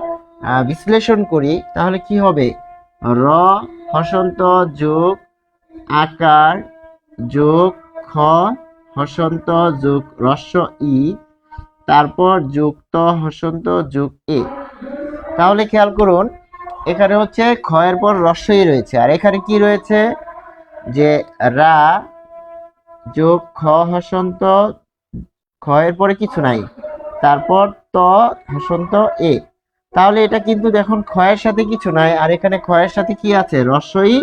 বিশ্লেষণ করি তাহলে কি হবে, র হসন্ত যোগ আকার যোগ খ হসন্ত যোগ রস্ব ই, তারপর যুক্ত হসন্ত যোগ এ। তাহলে খেয়াল করুন এখানে হচ্ছে খ এর পর রস্বই রয়েছে, আর এখানে কি রয়েছে যে রা যোগ খ হসন্ত, খ এর পরে কিছু নাই, তারপর ত হসন্ত এ। তাহলে এটা কিন্তু দেখুন খ এর সাথে কিছু নাই, আর এখানে খ এর সাথে কি আছে, রস্বই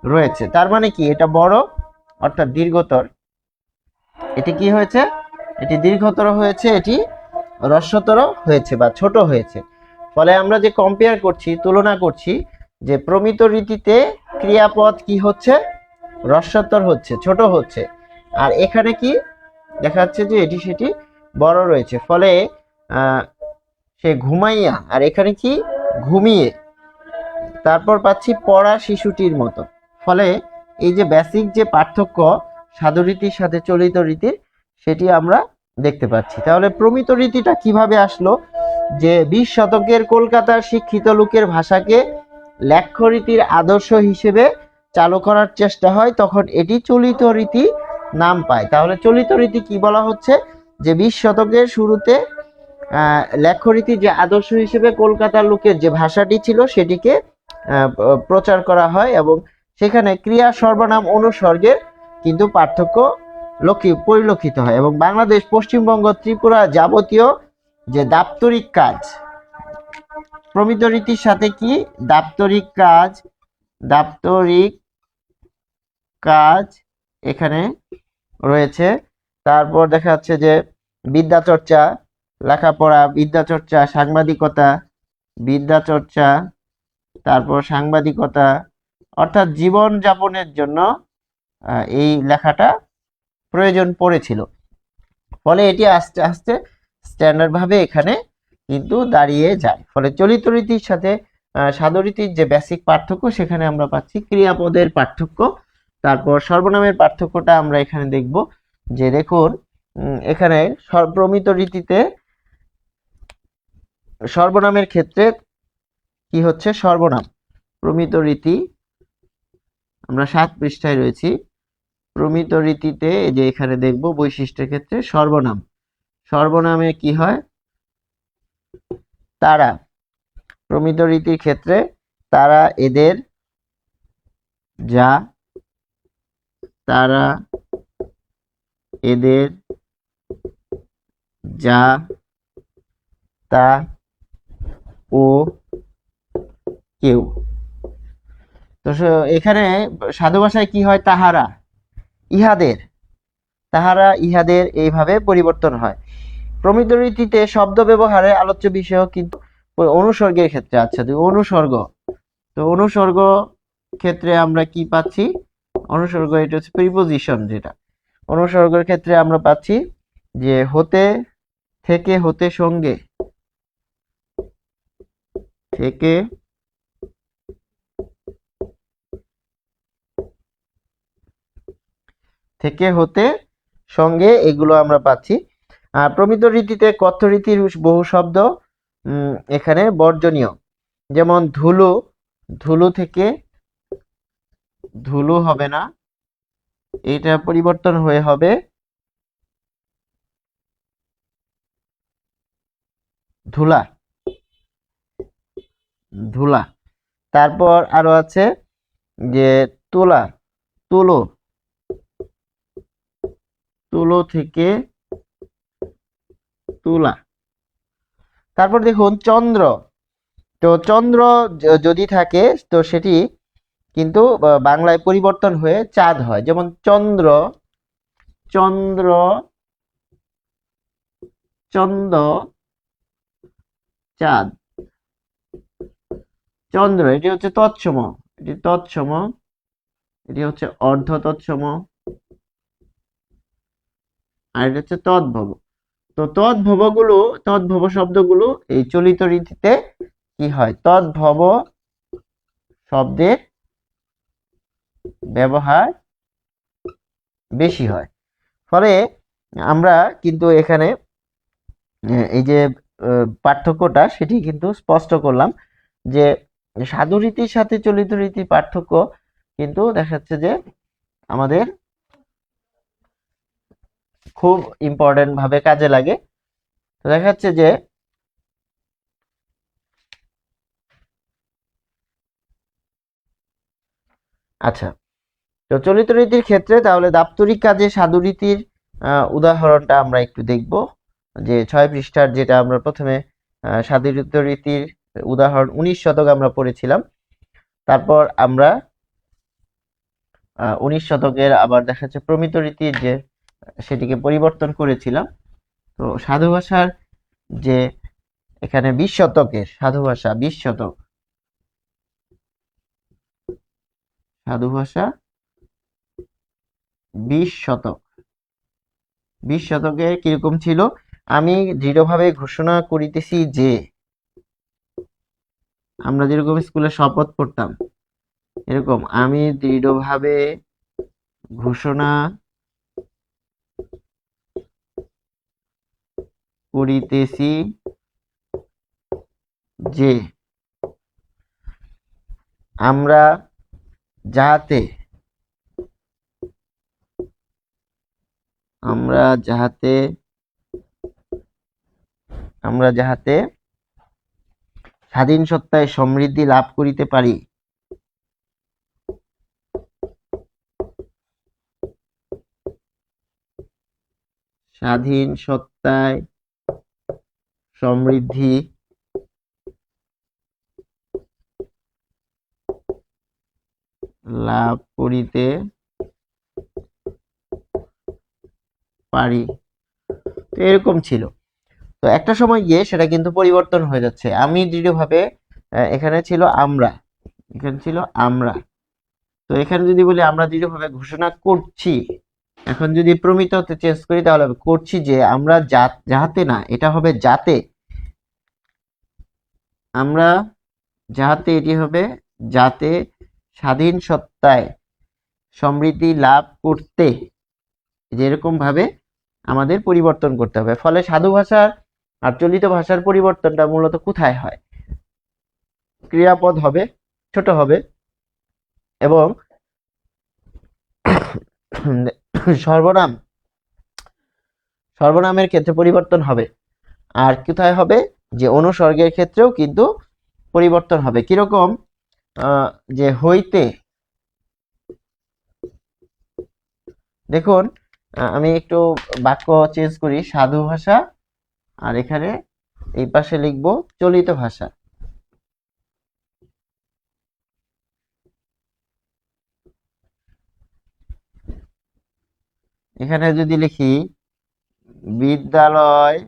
রয়েছে। তার মানে কি এটা বড়, অর্থাৎ দীর্ঘতর। এটি কি হয়েছে, এটি দীর্ঘতর হয়েছে, এটি হ্রস্বতর হয়েছে বা ছোট হয়েছে। ফলে আমরা যে কম্পেয়ার করছি, তুলনা করছি, যে প্রমিত রীতিতে ক্রিয়াপদ কি হচ্ছে, হ্রস্বতর হচ্ছে, ছোট হচ্ছে, আর এখানে কি দেখা যাচ্ছে যে এটি সেটি বড় রয়েছে। ফলে সে ঘুমাইয়া, আর এখানে কি ঘুমিয়ে, তারপর পাচ্ছি পড়া শিশুটির মতো। ফলে এই যে বেসিক যে পার্থক্য সাধুরীতির সাথে চলিত রীতির, সেটি আমরা দেখতে পাচ্ছি। তাহলে প্রমিত রীতিটা কিভাবে আসলো, যে 20 শতকের কলকাতার শিক্ষিত লোকের ভাষাকে লেখ্যরীতির আদর্শ হিসেবে চালু করার চেষ্টা হয়, তখন এটি চলিত রীতি নাম পায়। তাহলে চলিত রীতি কি বলা হচ্ছে, যে 20 শতকের শুরুতে লেখ্যরীতির যে আদর্শ হিসেবে কলকাতার লোকের যে ভাষাটি ছিল সেটিকে প্রচার করা হয়, এবং সেখানে ক্রিয়া সর্বনাম অনুসর্গের কিন্তু পার্থক্য পরিলক্ষিত হয়। এবং বাংলাদেশ, পশ্চিমবঙ্গ, ত্রিপুরা যাবতীয় যে দাপ্তরিক কাজ, প্রমিত রীতির সাথে কি দাপ্তরিক কাজ এখানে রয়েছে। তারপর দেখা যাচ্ছে যে বিদ্যাচর্চা, লেখাপড়া, বিদ্যাচর্চা, বিদ্যাচর্চা, তারপর সাংবাদিকতা, অর্থাৎ জীবন যাপনের জন্য এই লেখাটা প্রয়োজন পড়েছিল। ফলে এটি আস্তে আস্তে স্ট্যান্ডার্ড ভাবে এখানে কিন্তু দাঁড়িয়ে যায়। ফলে চলিত রীতির সাথে সাধুরীতির যে বেসিক পার্থক্য সেখানে আমরা পাচ্ছি ক্রিয়াপদের পার্থক্য। তারপর সর্বনামের পার্থক্যটা আমরা এখানে দেখব, যে দেখুন এখানে প্রমিত রীতিতে সর্বনামের ক্ষেত্রে কি হচ্ছে, সর্বনাম প্রমিত রীতি, আমরা 7 পৃষ্ঠায় রয়েছি। প্রমিত রীতিতে যে এখানে দেখব বৈশিষ্ট্যের ক্ষেত্রে সর্বনামে কি হয়, তারা, প্রমিত রীতির ক্ষেত্রে তারা, এদের, যা, তারা, এদের, যা, তা, ও, কেউ। তো এখানে সাধু ভাষায় কি হয়, তাহারা, ইহাদের এইভাবে পরিবর্তন হয়। প্রমিত রীতিতে শব্দ ব্যবহারে আলোচ্য বিষয় কিন্তু অনুসর্গের ক্ষেত্রে, আচ্ছা অনুসর্গ ক্ষেত্রে আমরা কি পাচ্ছি, অনুসর্গ এটা হচ্ছে প্রিপোজিশন, যেটা অনুসর্গের ক্ষেত্রে আমরা পাচ্ছি যে হতে, থেকে, হতে, সঙ্গে, থেকে, হতে, সঙ্গে, এগুলো আমরা পাচ্ছি। আর প্রমিত রীতিতে কথ্য রীতির বহু শব্দ এখানে বর্জনীয়, যেমন ধুলো থেকে ধুলো হবে না, এটা পরিবর্তন হয়ে হবে ধুলা। তারপর আরো আছে যে তুলো থেকে তুলা। তারপর দেখুন চন্দ্র, তো চন্দ্র যদি থাকে তো সেটি কিন্তু বাংলায় পরিবর্তন হয়ে চাঁদ হয়, যেমন চন্দ্র, চাঁদ, চন্দ্র, এটি হচ্ছে তৎসম, এটি হচ্ছে অর্ধ তৎসম, আর এটা হচ্ছে তদ্ভব। তো তদ্ভব শব্দগুলো এই চলিত রীতিতে কি হয়, তদ্ভব শব্দের ব্যবহার বেশি হয়। ফলে আমরা কিন্তু এখানে এই যে পার্থক্যটা সেটি কিন্তু স্পষ্ট করলাম, যে সাধু রীতির সাথে চলিত রীতির পার্থক্য কিন্তু দেখা যাচ্ছে যে আমাদের খুব ইম্পর্টেন্ট ভাবে কাজে লাগে। তো দেখা যাচ্ছে যে আচ্ছা, তো চলিত রীতির ক্ষেত্রে তাহলে দাপ্তরিক কাজে সাধু রীতির উদাহরণটা আমরা একটু দেখব, যে 6 পৃষ্ঠার যেটা আমরা প্রথমে সাধু রীতির উদাহরণ 19 শতক আমরা পড়েছিলাম। তারপর আমরা 19 শতকের আবার দেখা যাচ্ছে প্রমিত রীতির যে সেটিকে পরিবর্তন করেছিলাম। তো সাধু ভাষার যে এখানে 20 শতকের সাধু ভাষা, 20 শতক সাধু ভাষা 20 শতক, 20 শতকে কিরকম ছিল, আমি দৃঢ়ভাবে ঘোষণা করিতেছি যে, আমরা যেরকম স্কুলে শপথ পড়তাম এরকম, আমি দৃঢ়ভাবে ঘোষণা করিতেছি যে আমরা যাহাতে আমরা যাহাতে স্বাধীন সত্তায় সমৃদ্ধি লাভ করিতে পারি। স্বাধীন সত্তায় সমৃদ্ধি লাভ করিতে পারি। তো এরকম ছিল। তো একটা সময় গিয়ে সেটা কিন্তু পরিবর্তন হয়ে যাচ্ছে। আমি দৃঢ়ভাবে এখানে ছিল আমরা, এখানে ছিল আমরা। তো এখানে যদি বলি আমরা দৃঢ়ভাবে ঘোষণা করছি, এখন যদি প্রমিত হতে চেঞ্জ করি তাহলে হবে করছি যে আমরা যাহাতে না, এটা হবে যাতে। আমরা যাহাতে, এটি হবে যাতে স্বাধীন সত্তায় সমৃদ্ধি লাভ করতে, যেরকম ভাবে আমাদের পরিবর্তন করতে হবে। ফলে সাধু ভাষার আর চলিত ভাষার পরিবর্তনটা মূলত কোথায় হয়? ক্রিয়াপদ হবে, ছোট হবে, এবং সর্বনাম, সর্বনামের ক্ষেত্রে পরিবর্তন হবে। আর কোথায় হবে? যে অনুসর্গের ক্ষেত্রেও কিন্তু পরিবর্তন হবে। কিরকম? যে হইতে, দেখুন আমি একটু বাক্য চেঞ্জ করি, সাধু ভাষা, আর এখানে এই পাশে লিখবো চলিত ভাষা। এখানে যদি লিখি বিদ্যালয়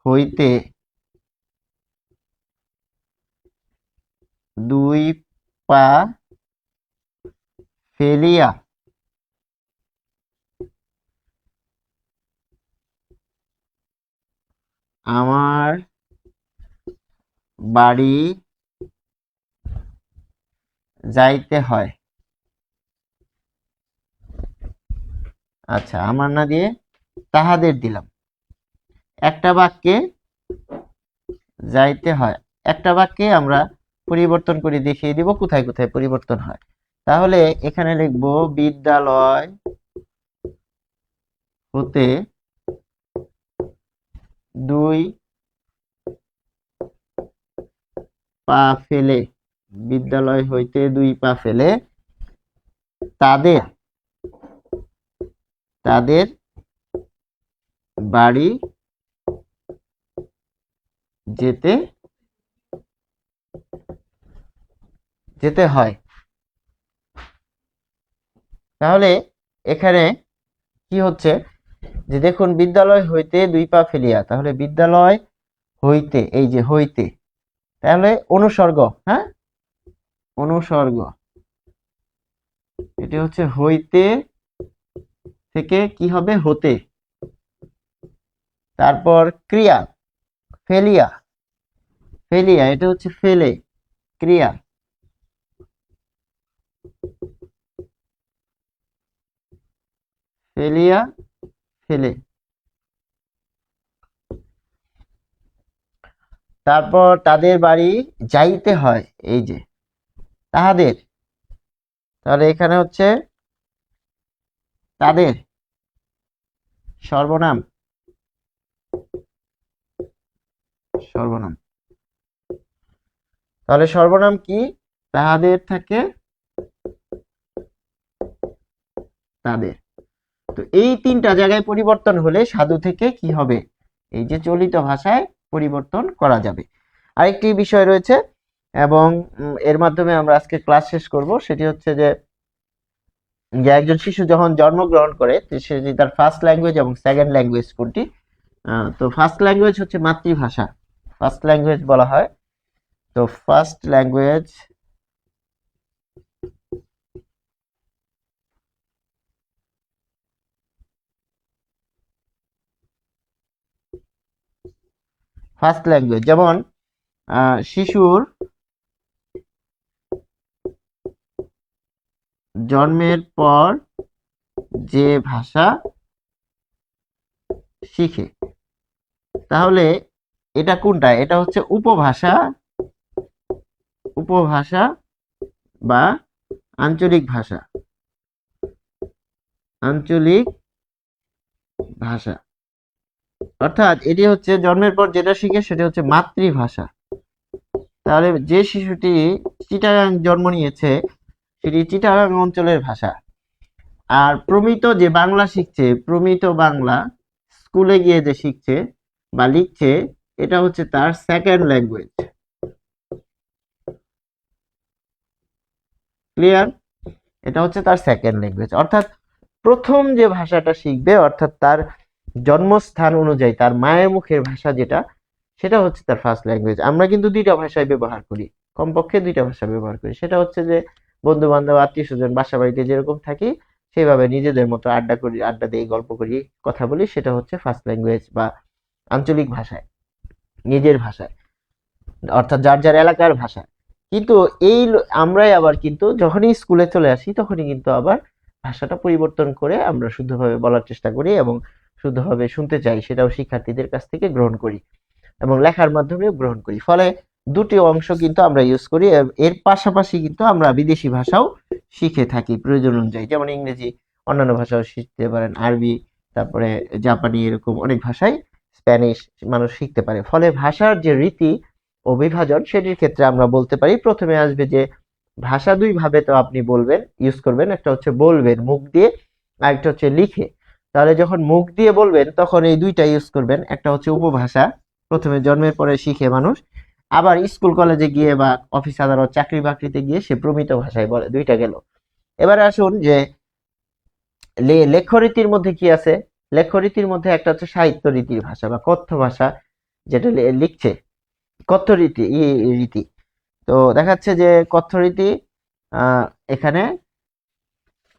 হইতে দুই পা ফেলিয়া আমার বাড়ি যাইতে হয়। আচ্ছা, আমার না দিয়ে তাহাদের দিলাম। একটা বাক্যে যাইতে হয়, একটা বাক্যে আমরা পরিবর্তন করে দেখিয়ে দিব কোথায় কোথায় পরিবর্তন হয়। তাহলে এখানে লিখবো বিদ্যালয় হতে দুই পা ফেলে, বিদ্যালয় হইতে দুই পা ফেলে তাদের তাদের বাড়ি যেতে যেতে হয়। তাহলে এখানে কি হচ্ছে যে দেখুন বিদ্যালয় হইতে দুই পা ফেলিয়া, তাহলে বিদ্যালয় হইতে, এই যে হইতে, তাহলে অনুসর্গ, হ্যাঁ অনুসর্গ, এটি হচ্ছে হইতে থেকে কি হবে হতে। তারপর ক্রিয়া ফেলিয়া, ফেলিয়া এটা হচ্ছে ফেলে, ক্রিয়া ফেলিয়া ফেলে। তারপর তাদের বাড়ি যাইতে হয়, এই যে তাহাদের, তাহলে এখানে হচ্ছে তাদের সর্বনাম, সর্বনাম। তাহলে সর্বনাম কি? তাহাদের থাকে তাদের। তো এই তিনটা জায়গায় পরিবর্তন হলে সাধু থেকে কি হবে? এই যে চলিত ভাষায় পরিবর্তন করা যাবে। আরেকটি বিষয় রয়েছে, এবং এর মাধ্যমে আমরা আজকে ক্লাস শেষ করব, সেটি হচ্ছে যে একজন শিশু যখন জন্মগ্রহণ করে সে তার ফার্স্ট ল্যাঙ্গুয়েজ এবং সেকেন্ড ল্যাঙ্গুয়েজ কোনটি? তো ফার্স্ট ল্যাঙ্গুয়েজ হচ্ছে মাতৃভাষা, ফার্স্ট ল্যাঙ্গুয়েজ বলা হয়। তো ফার্স্ট ল্যাঙ্গুয়েজ ফার্স্ট ল্যাঙ্গুয়েজ, যেমন শিশুর জন্মের পর যে ভাষা শিখে, তাহলে এটা কোনটা? এটা হচ্ছে উপভাষা, উপভাষা বা আঞ্চলিক ভাষা, আঞ্চলিক ভাষা। অর্থাৎ এটি হচ্ছে জন্মের পর যেটা শিখে সেটা হচ্ছে মাতৃভাষা। তাহলে যে শিশুটি চিটাগাং জন্ম নিয়েছে সেটি চিটাগাং অঞ্চলের ভাষা। আর প্রমিত যে বাংলা শিখছে, প্রমিত বাংলা স্কুলে গিয়ে যে শিখছে বা লিখছে, এটা হচ্ছে তার সেকেন্ড ল্যাঙ্গুয়েজ। ক্লিয়ার? এটা হচ্ছে তার সেকেন্ড ল্যাঙ্গুয়েজ। অর্থাৎ প্রথম যে ভাষাটা শিখবে, অর্থাৎ তার জন্মস্থান অনুযায়ী তার মায়ের মুখের ভাষা যেটা, সেটা হচ্ছে তার ফার্স্ট ল্যাঙ্গুয়েজ। আমরা কিন্তু দুইটা ভাষায় ব্যবহার করি, কমপক্ষে দুইটা ভাষা ব্যবহার করি। সেটা হচ্ছে যে বন্ধু বান্ধব আত্মীয় স্বজন বাসা বাড়িতে যেরকম থাকি সেভাবে নিজেদের মতো আড্ডা করি, আড্ডা দিয়ে গল্প করি, কথা বলি, সেটা হচ্ছে ফার্স্ট ল্যাঙ্গুয়েজ বা আঞ্চলিক ভাষায়, নিজের ভাষায়, অর্থাৎ যার যার এলাকার ভাষা। কিন্তু আমরাই আবার কিন্তু যখনই স্কুলে চলে আসি তখনই কিন্তু আবার ভাষাটা পরিবর্তন করে আমরা শুদ্ধভাবে বলার চেষ্টা করি এবং শুদ্ধভাবে শুনতে চাই, সেটাও শিক্ষার্থীদের কাছ থেকে গ্রহণ করি এবং লেখার মাধ্যমেও গ্রহণ করি। ফলে দুটি অংশ কিন্তু আমরা ইউজ করি। এর পাশাপাশি কিন্তু আমরা বিদেশি ভাষাও শিখে থাকি প্রয়োজন অনুযায়ী, যেমন ইংরেজি, অন্যান্য ভাষাও শিখতে পারেন, আরবি, তারপরে জাপানি, এরকম অনেক ভাষাই স্প্যানিশ মানুষ শিখতে পারে। ফলে ভাষার যে রীতি ও বিভাজন সেটির ক্ষেত্রে আমরা বলতে পারি প্রথমে আসবে যে ভাষা দুই ভাবে তো আপনি বলবেন, ইউজ করবেন। একটা হচ্ছে বলবেন মুখ দিয়ে, আর একটা হচ্ছে লিখে। তাহলে যখন মুখ দিয়ে বলবেন তখন এই দুইটা ইউজ করবেন। একটা হচ্ছে উপভাষা, প্রথমে জন্মের পরে শিখে মানুষ, আবার স্কুল কলেজে গিয়ে বা অফিস আদালত চাকরি বাকরিতে গিয়ে সে প্রমিত ভাষায় বলে। দুইটা গেল। এবারে আসুন যে লেখ্যরীতির মধ্যে কি আছে। লেখ্যরীতির মধ্যে একটা হচ্ছে সাহিত্য রীতির ভাষা বা কথ্য ভাষা, যেটা লিখছে কথ্য রীতি রীতি। তো দেখাচ্ছে যে কথ্য রীতি, এখানে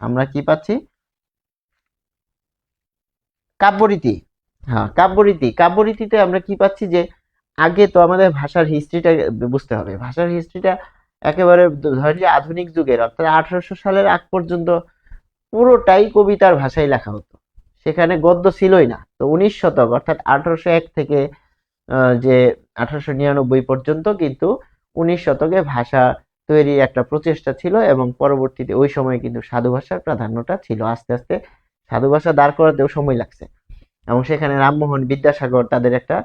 আমরা কি পাচ্ছি, কাব্যরীতি। হ্যাঁ, কাব্যরীতি। কাব্যরীতিতে আমরা কি পাচ্ছি যে আগে তো আমাদের ভাষার হিস্ট্রিটা বুঝতে হবে। ভাষার হিস্ট্রিটা একেবারে ধরেন যে আধুনিক যুগের, অর্থাৎ 1800 সালের আগ পর্যন্ত পুরোটাই কবিতার ভাষায় লেখা হতো। সেখানে গদ্য ছিলই না। তো 19 শতক অর্থাৎ 1801 থেকে যে 1899 পর্যন্ত কিন্তু 19 শতকে ভাষা তৈরির একটা প্রচেষ্টা ছিল এবং পরবর্তীতে ওই সময় কিন্তু সাধু ভাষার প্রাধান্যটা ছিল। আস্তে আস্তে সাধু ভাষা দাঁড় করাতেও সময় লাগছে এবং সেখানে রামমোহন বিদ্যাসাগর তাদের একটা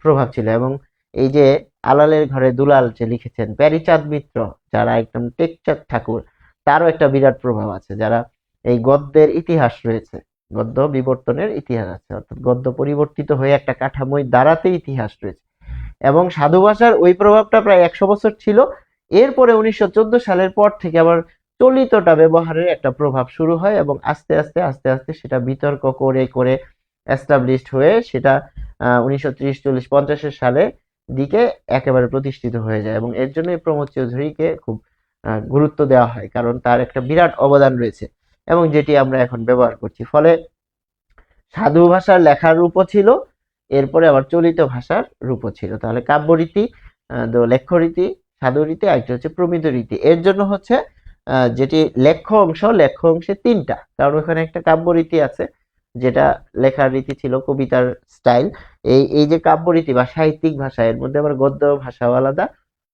প্রভাব ছিল। এবং এই যে আলালের ঘরে দুলাল যে লিখেছেন, প্যারীচাঁদ মিত্র, যারা একদম টেকচাঁদ ঠাকুর, তারও একটা বিরাট প্রভাব আছে। যারা এই গদ্যের ইতিহাস রয়েছে, গদ্য বিবর্তনের ইতিহাস আছে, অর্থাৎ গদ্য পরিবর্তিত হয়ে একটা কাঠামোয় দাঁড়াতে ইতিহাস রয়েছে। এবং সাধু ভাষার ওই প্রভাবটা প্রায় 100 বছর ছিল। এরপরে 1914 সালের পর থেকে আবার চলিতটা ব্যবহারের একটা প্রভাব শুরু হয় এবং আস্তে আস্তে আস্তে আস্তে সেটা বিতর্ক করে করে এস্টাবলিশড হয়ে সেটা 1930, 40, 50 সালে দিকে একেবারে প্রতিষ্ঠিত হয়ে যায়। এবং এর জন্য প্রমোদ চৌধুরীকে খুব গুরুত্ব দেওয়া হয়, কারণ তার একটা বিরাট অবদান রয়েছে এবং যেটি আমরা এখন ব্যবহার করছি। ফলে সাধু ভাষার লেখার রূপও ছিল, এরপরে আবার চলিত ভাষার রূপও ছিল। তাহলে কাব্যরীতি, লেখ্যরীতি, সাধুরীতি, আরেকটা হচ্ছে প্রমিত রীতি। এর জন্য হচ্ছে যেটি লেখ্য অংশে তিনটা, কারণ ওখানে একটা কাব্যরীতি আছে যেটা লেখার রীতি ছিল, কবিতার স্টাইল। এই যে কাব্যরীতি বা সাহিত্যিক ভাষা, এর মধ্যে আবার গদ্য ভাষাও আলাদা,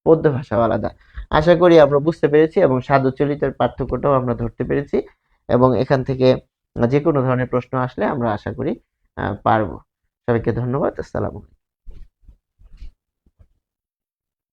পদ্য ভাষাও আলাদা। আশা করি আমরা বুঝতে পেরেছি এবং সাধু চলিতের পার্থক্যটাও আমরা ধরতে পেরেছি এবং এখান থেকে যে কোনো ধরনের প্রশ্ন আসলে আমরা আশা করি পারবো। সবাইকে ধন্যবাদ। আসসালামু আলাইকুম।